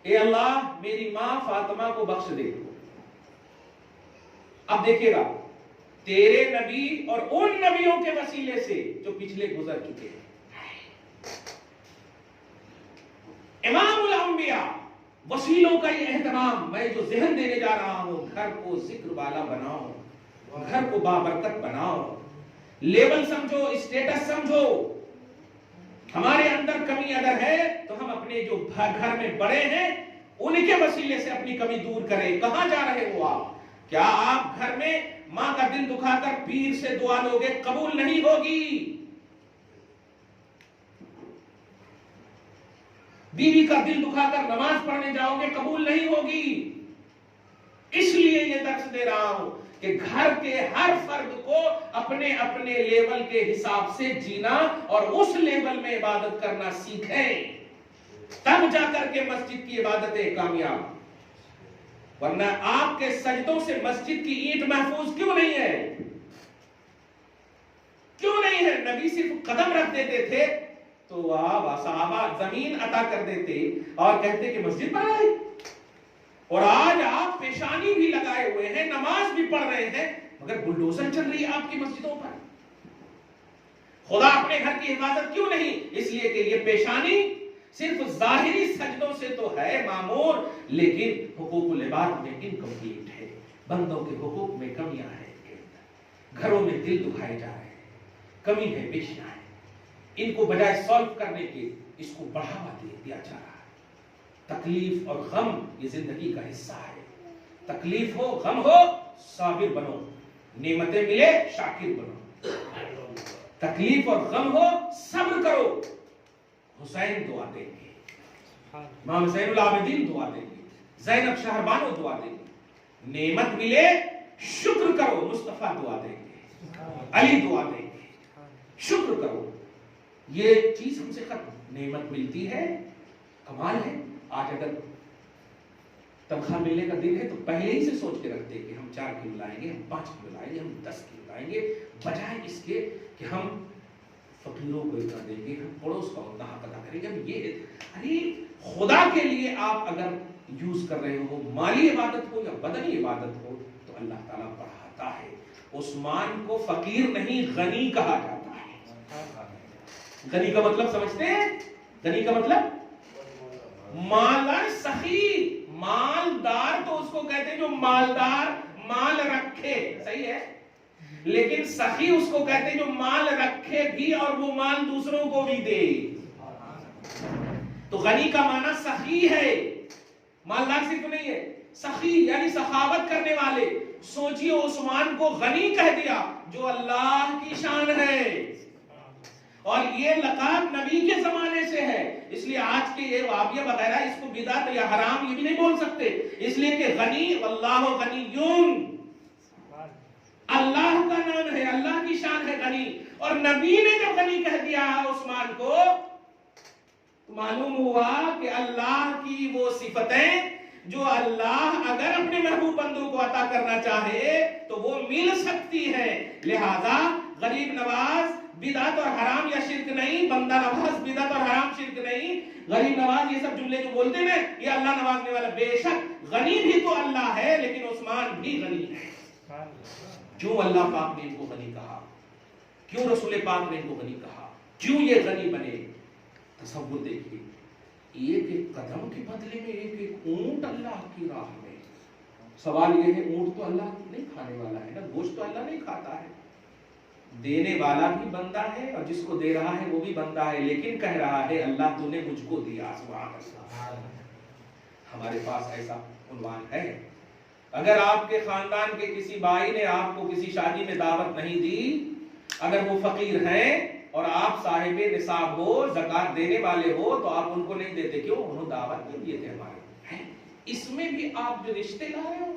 اے اللہ میری ماں فاطمہ کو بخش دے. اب دیکھیے گا، تیرے نبی اور ان نبیوں کے وسیلے سے جو پچھلے گزر چکے ہیں. امام الانبیاء وسیلوں کا یہ اہتمام، میں جو ذہن دینے جا رہا ہوں، گھر کو ذکر والا بناؤ، گھر کو بابرکت بناؤ، لیول سمجھو، اسٹیٹس سمجھو۔ ہمارے اندر کمی اگر ہے تو ہم اپنے جو گھر میں بڑے ہیں ان کے وسیلے سے اپنی کمی دور کریں۔ کہاں جا رہے ہو آپ؟ کیا آپ گھر میں ماں کا دل دکھا کر پیر سے دعا لوگے؟ قبول نہیں ہوگی۔ بیوی کا دل دکھا کر نماز پڑھنے جاؤ گے؟ قبول نہیں ہوگی۔ اس لیے یہ درس دے رہا ہوں کہ گھر کے ہر فرد کو اپنے اپنے لیول کے حساب سے جینا اور اس لیول میں عبادت کرنا سیکھیں، تب جا کر کے مسجد کی عبادتیں کامیاب۔ ورنہ آپ کے سجدوں سے مسجد کی اینٹ محفوظ کیوں نہیں ہے؟ کیوں نہیں ہے؟ نبی صرف قدم رکھ دیتے تھے تو صحابہ زمین عطا کر دیتے اور کہتے کہ مسجد بنائے، اور آج آپ پیشانی بھی لگائے ہوئے ہیں، نماز بھی پڑھ رہے ہیں، مگر بلڈوزر چل رہی ہے آپ کی مسجدوں پر۔ خدا اپنے گھر کی حفاظت کیوں نہیں؟ اس لیے کہ یہ پیشانی صرف ظاہری سجدوں سے تو ہے معمور، لیکن حقوق العباد میں انکمپلیٹ ہے، بندوں کے حقوق میں کمیاں ہیں، گھروں میں دل دکھائے جا رہے ہیں، کمی ہے، بیشیاں ہیں، ان کو بجائے سالو کرنے کے اس کو بڑھاوا دیا جا رہا ہے۔ تکلیف اور غم یہ زندگی کا حصہ ہے، تکلیف ہو غم ہو صابر بنو، نعمتیں ملے شاکر بنو، تکلیف اور غم ہو صبر کرو۔ حسین دعا دیں گے، امام زین العابدین دعا دیں گے، زینب شہربانو دعا دیں گے، نعمت ملے شکر کرو، مصطفیٰ دعا دیں گے، علی دعا دیں گے، شکر کرو۔ یہ چیز ہم سے ختم، نعمت ملتی ہے، کمال ہے۔ آج اگر تنخواہ ملنے کا دن ہے تو پہلے ہی سے سوچ کے رکھتے کہ ہم 4 کلو لائیں گے، ہم 5 کلو لائیں گے، ہم 10 کلو لائیں گے، بجائے اس کے کہ ہم فقیروں کو اتنا دیں گے، ہم پڑوس کا اتنا حق ادا کریں گے۔ اب یہ ارے خدا کے لیے آپ اگر یوز کر رہے ہو، مالی عبادت ہو یا بدنی عبادت ہو، تو اللہ تعالیٰ بڑھاتا ہے۔ عثمان کو فقیر نہیں غنی کہا جاتا ہے۔ غنی کا مطلب سمجھتے ہیں؟ غنی کا مطلب مالدار، سخی، مالدار تو اس کو کہتے ہیں جو مالدار مال رکھے، صحیح ہے، لیکن سخی اس کو کہتے ہیں جو مال رکھے بھی اور وہ مال دوسروں کو بھی دے۔ تو غنی کا معنی سخی ہے، مالدار صرف نہیں ہے، سخی یعنی سخاوت کرنے والے۔ سوچیے عثمان کو غنی کہہ دیا جو اللہ کی شان ہے، اور یہ لقب نبی کے زمانے سے ہے، اس لیے آج کے یہ وابیہ وغیرہ اس کو بدعت یا حرام یہ بھی نہیں بول سکتے، اس لیے کہ غنی واللہ غنیون، اللہ کا نام ہے، اللہ کی شان ہے غنی۔ اور نبی نے جب غنی کہہ دیا عثمان کو تو معلوم ہوا کہ اللہ کی وہ صفتیں جو اللہ اگر اپنے محبوب بندوں کو عطا کرنا چاہے تو وہ مل سکتی ہے۔ لہذا غریب نواز بدعت اور حرام یا شرک نہیں، بندہ نواز بدعت اور حرام شرک نہیں، غریب نواز یہ سب جملے جو بولتے ہیں یہ اللہ نوازنے والا، بے شک غنی بھی تو اللہ ہے لیکن عثمان بھی غنی ہے۔ کیوں اللہ پاک نے ان کو غنی کہا؟ کیوں رسول پاک نے ان کو غنی کہا؟ کیوں یہ غنی بنے؟ تصور دیکھیے، ایک ایک قدم کے بدلے میں ایک ایک اونٹ اللہ کی راہ میں۔ سوال یہ ہے اونٹ تو اللہ نہیں کھانے والا ہے نا، گوشت تو اللہ نہیں کھاتا ہے، دینے والا بھی بندہ ہے اور جس کو دے رہا ہے وہ بھی بندہ ہے، لیکن کہہ رہا ہے اللہ تو نے مجھ کو دیا۔ سبحان اللہ، ہمارے پاس ایسا عنوان ہے۔ اگر آپ کے خاندان کے کسی بھائی نے آپ کو کسی شادی میں دعوت نہیں دی، اگر وہ فقیر ہیں اور آپ صاحب نصاب ہو، زکات دینے والے ہو، تو آپ ان کو نہیں دیتے، کیوں؟ انہوں دعوت نہیں دیے تھے ہمارے۔ اس میں بھی آپ جو رشتے لا رہے ہو،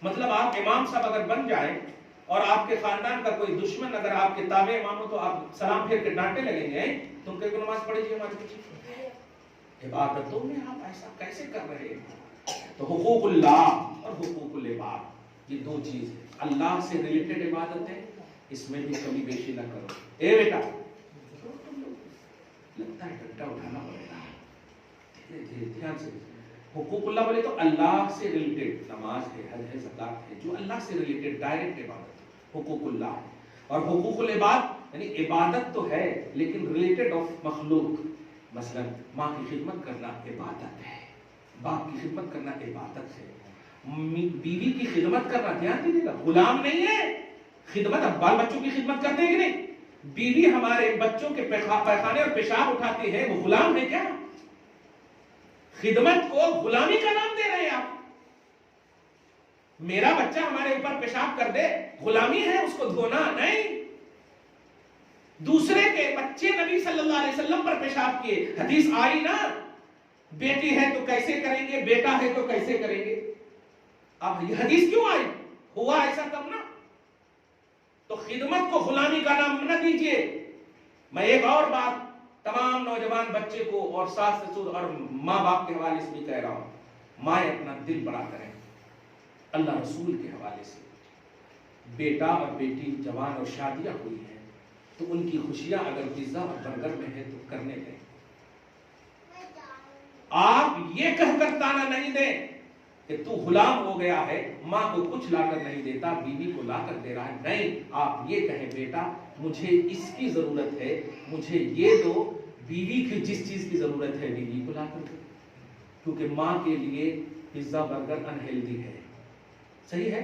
مطلب آپ امام صاحب اگر بن جائیں اور آپ کے خاندان کا کوئی دشمن اگر آپ کے تابع امام ہو تو آپ سلام پھیر کے ڈانٹے لگیں گے، تم کے نماز پڑھی جی ہمارے پیچھے۔ عبادتوں میں آپ ایسا کیسے کر رہے ہیں؟ تو حقوق اللہ اور حقوق العباد یہ دو چیز ہیں، اللہ سے ریلیٹڈ عبادت ہے، اس میں بھی کمی بیشی نہ کرو۔ اے بیٹا لگتا ہے ڈنڈا اٹھانا پڑے گا، دھیرے دھیرے دھیان سے۔ حقوق اللہ بولے تو اللہ سے ریلیٹڈ نماز ہے، حج ہے، زکات ہے، جو اللہ سے ریلیٹڈ ڈائریکٹ عبادت حقوق اللہ ہے۔ اور حقوق العباد یعنی عبادت تو ہے لیکن ریلیٹڈ آف مخلوق، مثلا ماں کی خدمت کرنا عبادت ہے، باپ کی خدمت کرنا عبادت ہے، بیوی کی خدمت کرنا دھیان دیجیے گا غلام نہیں ہے. خدمت اب بال بچوں کی خدمت کرتے ہیں کہ نہیں؟ بیوی ہمارے بچوں کے پیخانے اور پیشاب اٹھاتی ہے، وہ غلام ہے کیا؟ خدمت کو غلامی کا نام دے رہے ہیں آپ. میرا بچہ ہمارے اوپر پیشاب کر دے غلامی ہے اس کو دھونا نہیں. دوسرے کے بچے نبی صلی اللہ علیہ وسلم پر پیشاب کیے، حدیث آئی نا بیٹی ہے تو کیسے کریں گے، بیٹا ہے تو کیسے کریں گے. اب یہ حدیث کیوں آئی؟ ہوا ایسا تب نا. تو خدمت کو غلامی کا نام نہ دیجئے. میں ایک اور بات تمام نوجوان بچے کو اور ساس سسر اور ماں باپ کے حوالے سے بھی کہہ رہا ہوں، مائیں اپنا دل بڑا کریں اللہ رسول کے حوالے سے. بیٹا اور بیٹی جوان اور شادیاں ہوئی ہیں تو ان کی خوشیاں اگر پیزا اور برگر میں ہے تو کرنے دیں. آپ یہ کہہ کر تانا نہیں دیں کہ تو غلام ہو گیا ہے، ماں کو کچھ لا کر نہیں دیتا بیوی کو لا کر دے رہا ہے. نہیں، آپ یہ کہیں بیٹا مجھے اس کی ضرورت ہے، مجھے یہ دو. بیوی کی جس چیز کی ضرورت ہے بیوی کو لا کر دو، کیونکہ ماں کے لیے پیزا برگر انہیلدی ہے. صحیح ہے؟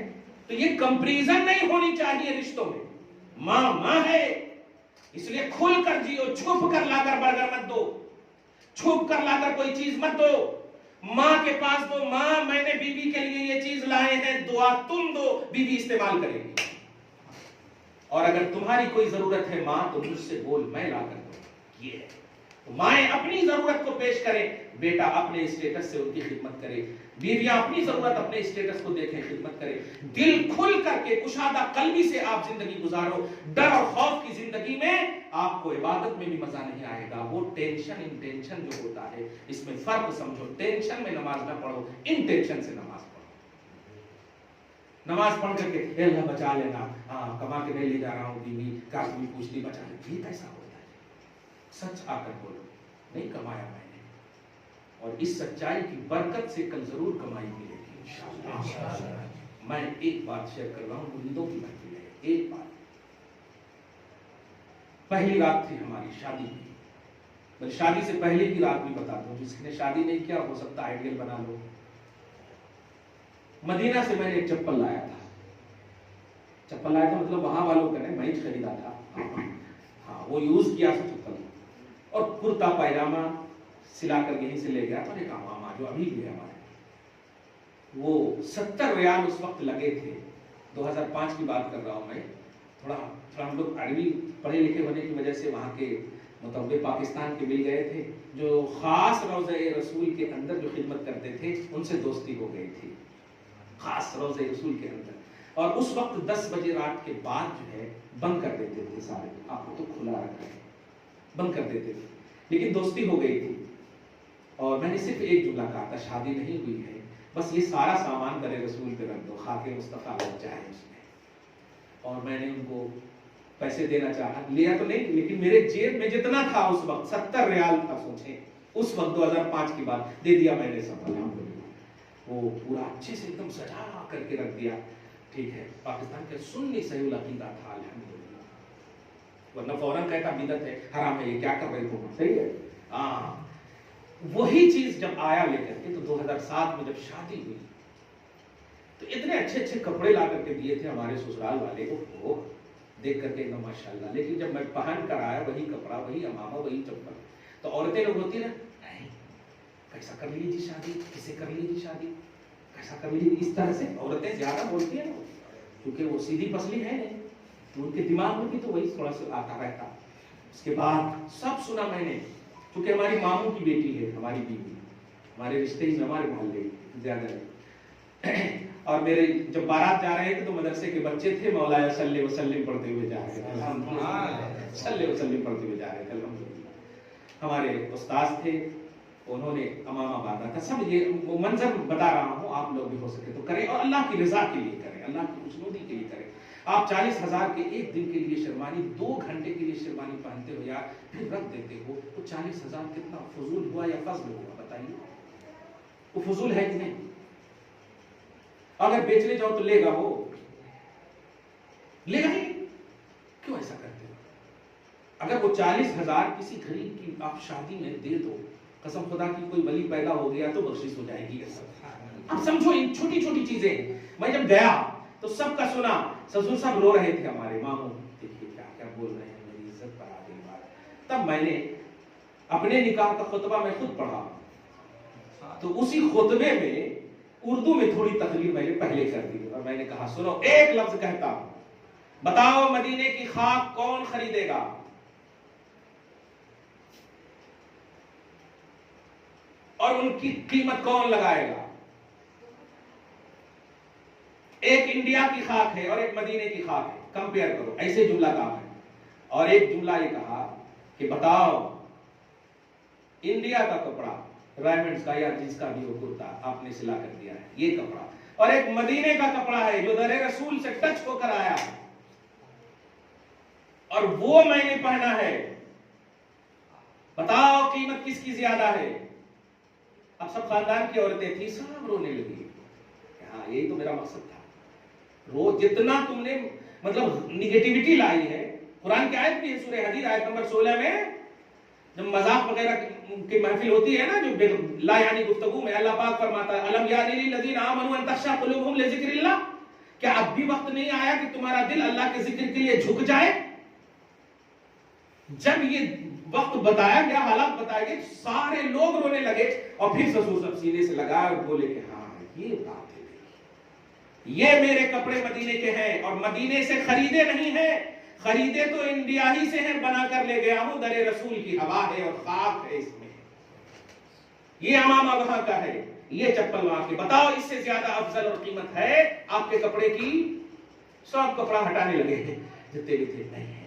تو یہ کمپریزن نہیں ہونی چاہیے رشتوں میں. ماں ماں ہے اس لیے کھل کر جیو، چھپ کر لا کر برگر مت دو، چھپ کر لا کر کوئی چیز مت دو. ماں کے پاس دو، ماں میں نے بیوی کے لیے یہ چیز لائے ہیں، دعا تم دو، بیوی استعمال کرے گی. اور اگر تمہاری کوئی ضرورت ہے ماں تو مجھ سے بول، میں لا کر دوں. یہ ہے تو مائیں اپنی ضرورت کو پیش کریں، بیٹا اپنے اسٹیٹس سے ان کی خدمت کرے، بیویاں اپنی ضرورت اپنے اسٹیٹس کو دیکھیں خدمت کرے. دل کھل کر کے کشادہ قلبی سے آپ زندگی گزارو. ڈر اور خوف کی زندگی میں آپ کو عبادت میں بھی مزہ نہیں آئے گا. وہ ٹینشن انٹینشن جو ہوتا ہے اس میں فرق سمجھو. ٹینشن میں نماز نہ پڑھو، انٹینشن سے نماز پڑھو. نماز پڑھ کر کے اے اللہ بچا لینا، ہاں کما کے نہیں لے جا رہا ہوں، بیوی کاش بھی پوچھتی بچا لے. یہ کیسا ہوتا ہے؟ سچ آ کر بولو، نہیں کمایا میں نے، اور اس سچائی کی برکت سے کل ضرور کمائی ملے گی انشاءاللہ. میں ایک بات شیئر کر رہا ہوں، امیدوں کی محفل ہے. ایک بات، پہلی رات تھی ہماری شادی کی. میں شادی سے پہلے کی رات بھی بتاتا ہوں، جس نے شادی نہیں کیا ہو سکتا آئیڈیل بنا لو. مدینہ سے میں نے ایک چپل لایا تھا. چپل لایا تھا مطلب وہاں والوں کا نہیں، میں ہی خریدا تھا. ہاں وہ یوز کیا تھا چپل، اور کرتا پائجامہ سلا کر یہیں سے لے گیا تھا. ایک امامہ جو ابھی بھی ہے ہمارے، وہ 70 ریال اس وقت لگے تھے. 2005 کی بات کر رہا ہوں میں. تھوڑا ہم لوگ عربی پڑھے لکھے ہونے کی وجہ سے وہاں کے متوجہ پاکستان کے مل گئے تھے جو خاص روضہ رسول کے اندر جو خدمت کرتے تھے، ان سے دوستی ہو گئی تھی خاص روضہ رسول کے اندر. اور اس وقت 10 بجے رات کے بعد جو ہے بند کر دیتے تھے سارے. آپ کو تو کھلا رکھا ہے، بند کر دیتے تھے. لیکن دوستی ہو گئی تھی اور میں نے صرف ایک جملہ کہا تھا، شادی نہیں ہوئی ہے، بس یہ سارا سامان درے رسول پہ رکھ دو، خاک مصطفیٰ لگ جائے اس میں. اور میں نے ان کو پیسے دینا چاہا، لیا تو نہیں، لیکن میرے جیب میں جتنا تھا اس وقت 70 ریال تھا. سوچیں اس وقت 2005 کی بات، دے دیا میں نے سب. وہ پورا اچھے سے ایک دم سجا کر کے رکھ دیا. ٹھیک ہے، پاکستان کے سنی صحیح العقیدہ تھا الحمدللہ، ورنہ فوراً کہتا بدعت ہے، حرام ہے، یہ کیا کر رہے ہو. صحیح ہے. ہاں وہی چیز جب آیا لے کر کے تو 2007 میں جب شادی ہوئی تو اتنے اچھے اچھے کپڑے لا کر کے دیے تھے ہمارے سسرال والے کو، دیکھ کر کے ایک دم ماشاءاللہ. لیکن جب میں پہن کر آیا وہی کپڑا، وہی امامہ، وہی چپل، تو عورتیں لوگ ہوتی نا، نہیں کیسا کر لیجیے شادی، کسے کر لیجیے شادی، کیسا کر لیجیے. اس طرح سے عورتیں زیادہ بولتی ہیں نا، کیونکہ وہ سیدھی پسلی ہے نہیں، تو ان کے دماغ میں بھی تو وہی تھوڑا سا آتا رہتا. اس کے بعد سب سنا میں نے، کیونکہ ہماری ماموں کی بیٹی ہے ہماری بیوی، ہمارے رشتے ہی میں ہمارے محلے زیادہ ہے. اور میرے جب بارات جا رہے تھے تو مدرسے کے بچے تھے، مولانا صلی اللہ وسلم پڑھتے ہوئے جا رہے تھے، صلی وسلم پڑھتے ہوئے جا رہے تھے الحمدللہ. ہمارے استاذ تھے، انہوں نے امامہ باندھا تھا. سب یہ منظر بتا رہا ہوں، آپ لوگ بھی ہو سکے تو کریں اور اللہ کی رضا کے لیے کریں، اللہ کی خوشنودی کے لیے کریں. آپ 40,000 کے ایک دن کے لیے شیروانی، 2 گھنٹے کے لیے شیروانی پہنتے ہو یار، پھر رکھ دیتے ہو، تو 40,000 کتنا فضول ہوا یا فضل ہوا بتائیے؟ وہ فضول ہے کہ نہیں؟ اگر بیچنے جاؤ تو لے گا، وہ لے گا نہیں. کیوں ایسا کرتے ہو؟ اگر وہ 40,000 کسی غریب کی آپ شادی میں دے دو، قسم خدا کی کوئی ولی پیدا ہو گیا تو بخشش ہو جائے گی یہ سب۔ اب سمجھو ان چھوٹی چھوٹی چیزیں۔ میں جب گیا تو سب کا سنا، سسور صاحب رو رہے تھے ہمارے ماموں، دیکھیے کیا کیا بول رہے ہیں، میری عزت پر آ گئی بات۔ تب میں نے اپنے نکاح کا خطبہ میں خود پڑھا، تو اسی خطبے میں اردو میں تھوڑی تقریر میں نے پہلے کر دی، اور میں نے کہا سنو ایک لفظ کہتا ہوں، بتاؤ مدینے کی خاک کون خریدے گا؟ اور ان کی قیمت کون لگائے گا؟ ایک انڈیا کی خاک ہے اور ایک مدینے کی خاک ہے، کمپیئر کرو، ایسے جملہ کہا ہے۔ اور ایک جملہ یہ کہا کہ بتاؤ انڈیا کا کپڑا، ریمنڈز کا یا جس کا بھی وہ کرتا آپ نے سلا کر دیا ہے یہ کپڑا، اور ایک مدینے کا کپڑا ہے جو در رسول سے ٹچ ہو کر آیا ہے اور وہ میں نے پہنا ہے، بتاؤ قیمت کس کی زیادہ ہے؟ اب سب خاندان کی عورتیں تھیں، سب رونے لگی۔ ہاں یہی تو میرا مقصد تھا، جتنا تم نے مطلب نگیٹیوٹی لائی ہے۔ قرآن کی آیت بھی ہے، سورہ حدید آیت نمبر 16 میں جب مذاق وغیرہ کی محفل ہوتی ہے نا، جو لا یعنی گفتگو میں، اللہ پاک فرماتا ہے الم یعنی للذین آمنوا ان تخشع قلوبہم لذکر اللہ، کیا اب بھی وقت نہیں آیا کہ تمہارا دل اللہ کے ذکر کے لیے جھک جائے؟ جب یہ وقت بتایا گیا، حالات بتائے گئے، سارے لوگ رونے لگے، اور پھر سسور صاحب سینے سے لگا اور بولے کہ ہاں یہ بات ہے، یہ میرے کپڑے مدینے کے ہیں اور مدینے سے خریدے نہیں ہیں، خریدے تو انڈیا ہی سے ہیں، بنا کر لے گیا ہوں، در رسول کی ہوا ہے اور خاک ہے اس میں، یہ امامہ وہاں کا ہے، یہ چپل وہاں کی، بتاؤ اس سے زیادہ افضل اور قیمت ہے آپ کے کپڑے کی؟ سب کپڑا ہٹانے لگے ہیں جتنے بھی تھے، نہیں ہے،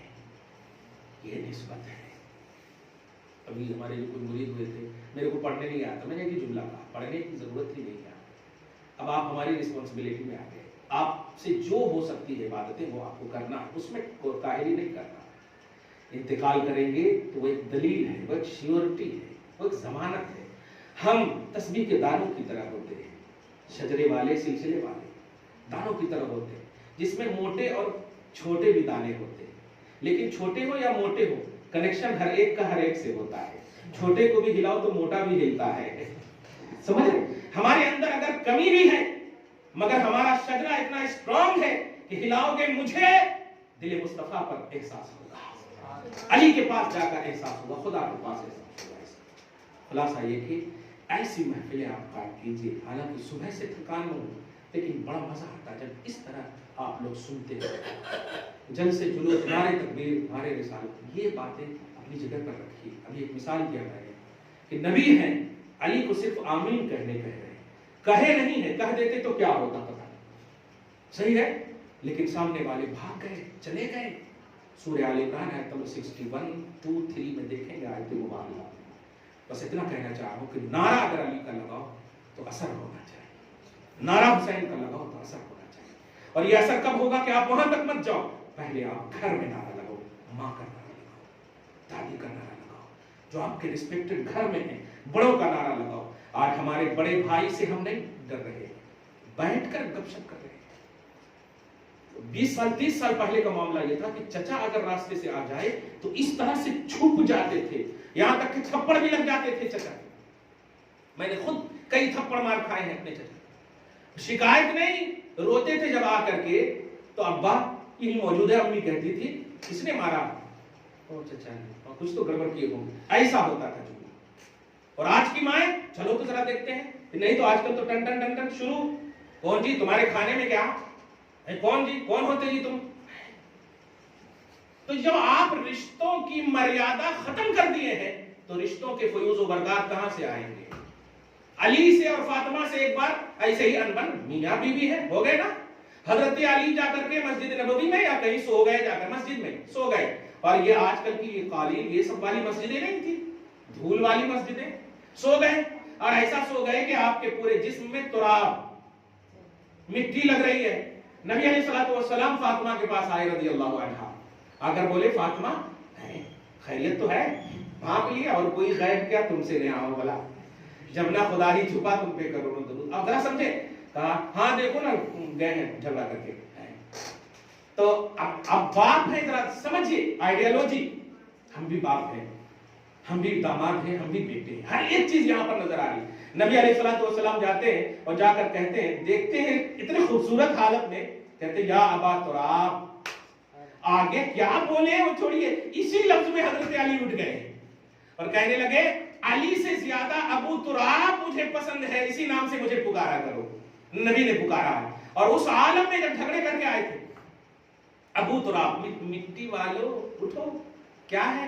یہ نسبت ہے۔ ابھی ہمارے جو کوئی مرید ہوئے تھے، میرے کو پڑھنے نہیں آتا، میں نے یہ جملہ کہا، پڑھنے کی ضرورت ہی نہیں ہے، اب آپ ہماری رسپانسبلٹی میں آ گئے، آپ سے جو ہو سکتی ہے عبادتیں وہ آپ کو کرنا ہے، اس میں کوتاہی نہیں کرنا۔ انتقال کریں گے تو وہ ایک دلیل ہے، وہ ایک شیورٹی ہے، وہ ایک ضمانت ہے۔ ہم تسبیح کے دانوں کی طرح ہوتے ہیں، شجرے والے سلسلے والے دانوں کی طرح ہوتے ہیں، جس میں موٹے اور چھوٹے بھی دانے ہوتے ہیں، لیکن چھوٹے ہو یا موٹے ہو کنیکشن ہر ایک کا ہر ایک سے ہوتا ہے، چھوٹے کو بھی ہلاؤ تو موٹا بھی ہلتا ہے، سمجھ رہے؟ ہمارے اندر اگر کمی بھی ہے مگر ہمارا شجرہ اتنا اسٹرانگ ہے کہ ہلاؤ گے مجھے، دل مصطفیٰ پر احساس ہوگا، علی کے پاس جا کر احساس ہوگا، خدا کے پاس احساس ہوگا۔ خلاصہ یہ کہ ایسی محفلیں آپ کاٹ کیجیے، حالانکہ صبح سے تھکان ہو، لیکن بڑا مزہ آتا جب اس طرح آپ لوگ سنتے ہیں، جلسے جلوس، نعرے تکبیر، نعرے رسالت، یہ باتیں اپنی جگہ پر رکھیے۔ ابھی ایک مثال دیا میں نے کہ نبی ہیں، علی کو صرف آمین کہنے کہہ رہے ہیں، کہے نہیں ہے، کہہ دیتے تو کیا ہوتا پتہ نہیں، صحیح ہے، لیکن سامنے والے بھاگ گئے، چلے گئے۔ سورہ آل عمران آیت نمبر 61 2 3 میں دیکھیں گے آیت مبارکہ۔ بس اتنا کہنا چاہ رہا ہوں کہ نعرہ اگر علی کا لگاؤ تو اثر ہونا چاہیے، نعرہ حسین کا لگاؤ تو اثر ہونا چاہیے، اور یہ اثر کب ہوگا کہ آپ وہاں تک مت جاؤ، پہلے آپ گھر میں نعرہ لگاؤ، ماں کا نعرہ لگاؤ، دادی کا نعرہ لگاؤ، جو آپ کے ریسپیکٹڈ گھر میں ہیں، بڑوں کا نعرہ لگاؤ۔ آج ہمارے بڑے بھائی سے ہم نہیں ڈر رہے، بیٹھ کر گپ شپ کر رہے ہیں۔ 20 سال 30 سال پہلے کا معاملہ یہ تھا کہ چچا اگر راستے سے آ جائے تو اس طرح سے چھپ جاتے تھے، یہاں تک کہ تھپڑ بھی لگ جاتے تھے چچا۔ میں نے خود کئی تھپڑ مار کھائے ہیں اپنے چچا، شکایت نہیں، روتے تھے جب آ کر کے تو ابا یہی موجود ہے، امی کہتی تھی کس نے مارا؟ او چچا نے، کچھ تو گڑبڑ کیے ہوں گے، ایسا ہوتا تھا۔ اور آج کی مائیں چلو تو ذرا دیکھتے ہیں، نہیں تو آج کل تو ٹن ٹن ٹن ٹن شروع، کون جی تمہارے کھانے میں کیا، کون جی کون ہوتے جی تم؟ تو جب آپ رشتوں کی مریادہ ختم کر دیے ہیں تو رشتوں کے فیوز و برکات کہاں سے آئیں گے؟ علی سے اور فاطمہ سے ایک بار ایسے ہی انبن میاں بیوی ہے، ہو گئے نا، حضرت علی جا کر کے مسجد نبوی میں یا کہیں سو گئے، جا کر مسجد میں سو گئے، اور یہ آج کل کی یہ قالین یہ سب والی مسجدیں نہیں تھی، دھول والی مسجدیں، سو گئے، اور ایسا سو گئے کہ آپ کے پورے جسم میں تراب مٹی لگ رہی ہے۔ نبی علیہ الصلوۃ والسلام فاطمہ کے پاس آئے رضی اللہ عنہا، آ کر بولے فاطمہ خیریت تو ہے؟ بھاپ لیا، اور کوئی غیب کیا تم سے نہیں آؤ بلا، جب نہ خدا ہی چھپا تم پہ کروڑوں درود۔ اب ذرا سمجھے، کہا ہاں دیکھو نا گئے ہیں جھگڑا کر کے، تو اب باپ ہے، ذرا سمجھیے آئیڈیالوجی، ہم بھی باپ ہیں، ہم بھی داماد ہیں، ہم بھی بیٹے ہیں، ہر ایک چیز یہاں پر نظر آ رہی ہے۔ نبی علیہ الصلوۃ والسلام جاتے ہیں اور جا کر کہتے ہیں، دیکھتے ہیں اتنے خوبصورت حالت میں، کہتے ہیں یا ابا تراب، آگے کیا بولے وہ چھوڑیے، اسی لفظ میں حضرت علی اٹھ گئے اور کہنے لگے علی سے زیادہ ابو تراب مجھے پسند ہے، اسی نام سے مجھے پکارا کرو۔ نبی نے پکارا ہے، اور اس عالم میں جب جھگڑے کر کے آئے تھے، ابو تراب، مٹی والو اٹھو، کیا ہے؟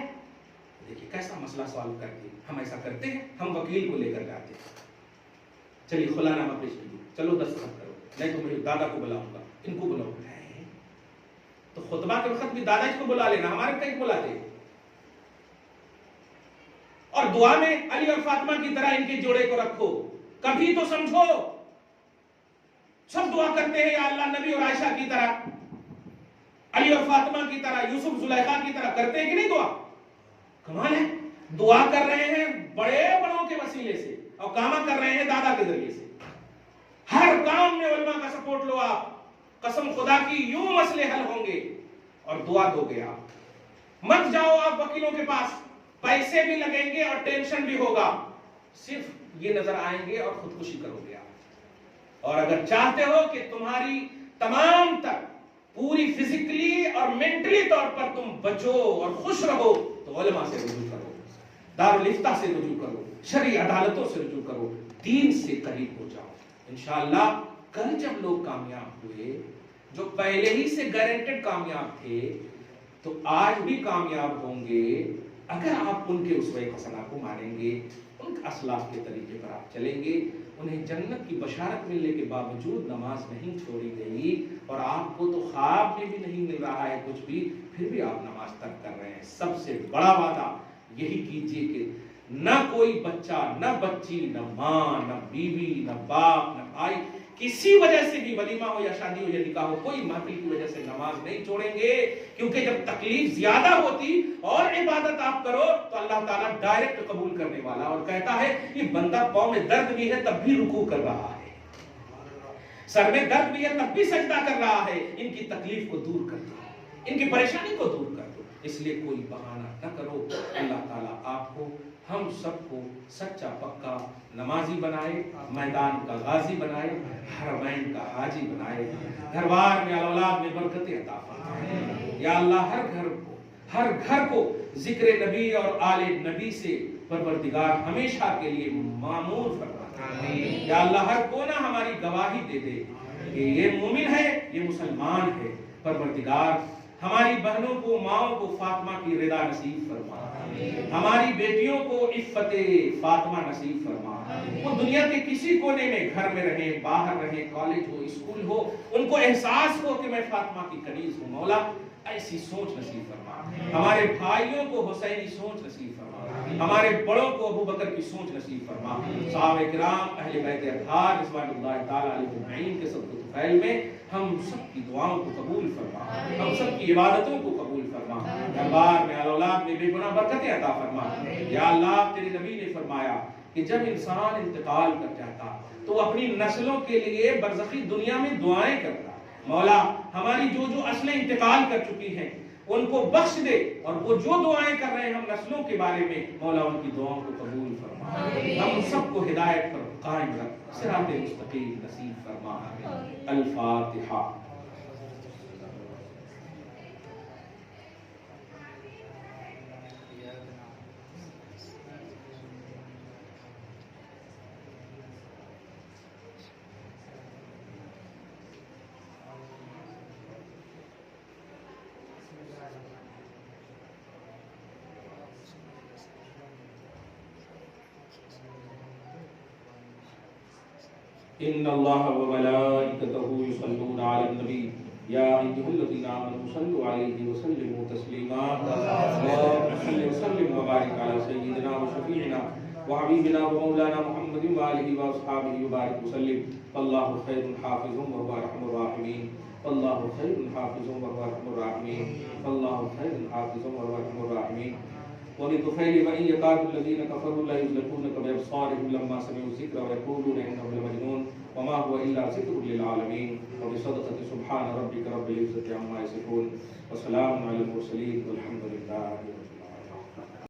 دیکھیے کیسا مسئلہ سالو کرتے ہیں، ہم ایسا کرتے ہیں، ہم وکیل کو لے کر جاتے ہیں، چلیے خلا نامہ پیش کیجیے، چلو دستخط کرو، نہیں تو مجھے دادا کو بلاؤں گا، ان کو بلاؤں گا۔ تو خطبہ کے وقت بھی دادا اس کو بلا لینا، ہمارے کئی بلاتے ہیں۔ اور دعا میں علی اور فاطمہ کی طرح ان کے جوڑے کو رکھو، کبھی تو سمجھو، سب دعا کرتے ہیں یا اللہ نبی اور عائشہ کی طرح، علی اور فاطمہ کی طرح، یوسف زلیخا کی طرح، کرتے ہیں کہ نہیں دعا؟ کمال ہے، دعا کر رہے ہیں بڑے بڑوں کے وسیلے سے اور کام کر رہے ہیں دادا کے ذریعے سے۔ ہر کام میں علماء کا سپورٹ لو آپ، قسم خدا کی یوں مسئلے حل ہوں گے اور دعا دو گے آپ۔ مت جاؤ آپ وکیلوں کے پاس، پیسے بھی لگیں گے اور ٹینشن بھی ہوگا، صرف یہ نظر آئیں گے اور خودکشی کرو گے آپ۔ اور اگر چاہتے ہو کہ تمہاری تمام تک پوری فزیکلی اور مینٹلی طور پر تم بچو اور خوش رہو تو علماء سے رجوع کرو، دارالافتاء سے رجوع کرو، شرعی عدالتوں سے رجوع کرو، دین سے قریب ہو جاؤ۔ انشاءاللہ کل جب لوگ کامیاب ہوئے، جو پہلے ہی سے گارنٹیڈ کامیاب تھے، تو آج بھی کامیاب ہوں گے اگر آپ ان کے اسوہ حسنہ کو مانیں گے، ان کے اسلاف کے طریقے پر آپ چلیں گے۔ انہیں جنت کی بشارت ملنے کے باوجود نماز نہیں چھوڑی گئی، اور آپ کو تو خواب میں بھی نہیں مل رہا ہے کچھ بھی، پھر بھی آپ نماز ترک کر رہے ہیں۔ سب سے بڑا وعدہ یہی کیجئے کہ نہ کوئی بچہ، نہ بچی، نہ ماں، نہ بیوی، نہ باپ، نہ بھائی، کسی وجہ سے بھی، ولیمہ ہو یا شادی ہو یا نکاح ہو، کوئی محفل کی وجہ سے نماز نہیں چھوڑیں گے، کیونکہ جب تکلیف زیادہ ہوتی اور عبادت آپ کرو تو اللہ تعالیٰ ڈائریکٹ قبول کرنے والا، اور کہتا ہے یہ بندہ پاؤں میں درد بھی ہے تب بھی رکوع کر رہا ہے، سر میں درد بھی ہے تب بھی سجدہ کر رہا ہے، ان کی تکلیف کو دور کر دو، ان کی پریشانی کو دور کر دو۔ اس لیے کوئی بہانہ نہ کرو۔ اللہ تعالیٰ آپ کو، ہم سب کو سچا پکا نمازی بنائے، میدان کا غازی بنائے، حرمین کا حاجی بنائے، گھر بار میں اولاد میں برکتیں عطا فرمائے۔ یا اللہ ہر گھر کو ذکر نبی اور آل نبی سے پروردگار ہمیشہ کے لیے معمور فرما۔ یا اللہ ہر کونا ہماری گواہی دے دے کہ یہ مومن ہے، یہ مسلمان ہے۔ پروردگار ہماری بہنوں کو، ماؤں کو فاطمہ کی رضا نصیب فرما، ہماری بیٹیوں کو عفت فاطمہ نصیب فرما۔ وہ دنیا کے کسی کونے میں، گھر میں رہیں، باہر رہیں، کالج ہو، اسکول ہو، ان کو احساس ہو کہ میں فاطمہ کی کنیز ہوں۔ مولا ایسی سوچ نصیب فرما، ہمارے بھائیوں کو حسینی سوچ نصیب فرما، ہمارے بڑوں کو ابو بکر کی سوچ نصیب فرما۔ صحابہ کرام، اہل بیت اطہار رضوان اللہ تعالی علیہم اجمعین کے سب طفیل میں ہم سب کی دعاؤں کو قبول فرما، ہم سب کی عبادتوں کو قبول فرما، دربار میں اولاد میں بے گناہ برکتیں عطا فرما۔ یا اللہ تیرے نبی نے فرمایا کہ جب انسان انتقال کر جاتا تو اپنی نسلوں کے لیے برزخی دنیا میں دعائیں کرتا۔ مولا ہماری جو نسلیں انتقال کر چکی ہیں ان کو بخش دے، اور وہ جو دعائیں کر رہے ہیں ہم نسلوں کے بارے میں، مولا ان کی دعاؤں کو قبول فرما، ہم سب کو ہدایت پر قائم رکھ، صراط مستقیم نصیب فرما۔ الفاتحہ۔ ان اللہ وملائکتہ یصلون علی النبی یا ایھا الذین آمنوا صلوا علیہ وسلموا تسلیما۔ اللهم صل وسلم وبارک علی سیدنا وشفیعنا وحبیبنا ومولانا محمد وآلہ واصحابہ وبارک وسلم۔ اللہ خیر حافظ وهو ارحم الراحمین، اللہ خیر حافظ وهو ارحم الراحمین، اللہ خیر حافظ وهو ارحم الراحمین۔ وبالطفيل وإن يكاد الذين كفروا لا يزلقونك بأبصارهم لما سمعوا الذكر ويقولون إنه لمجنون وما هو إلا ذكر للعالمين۔ وبصدقة سبحان ربك رب العزة عما يصفون وسلام على المرسلين والحمد لله۔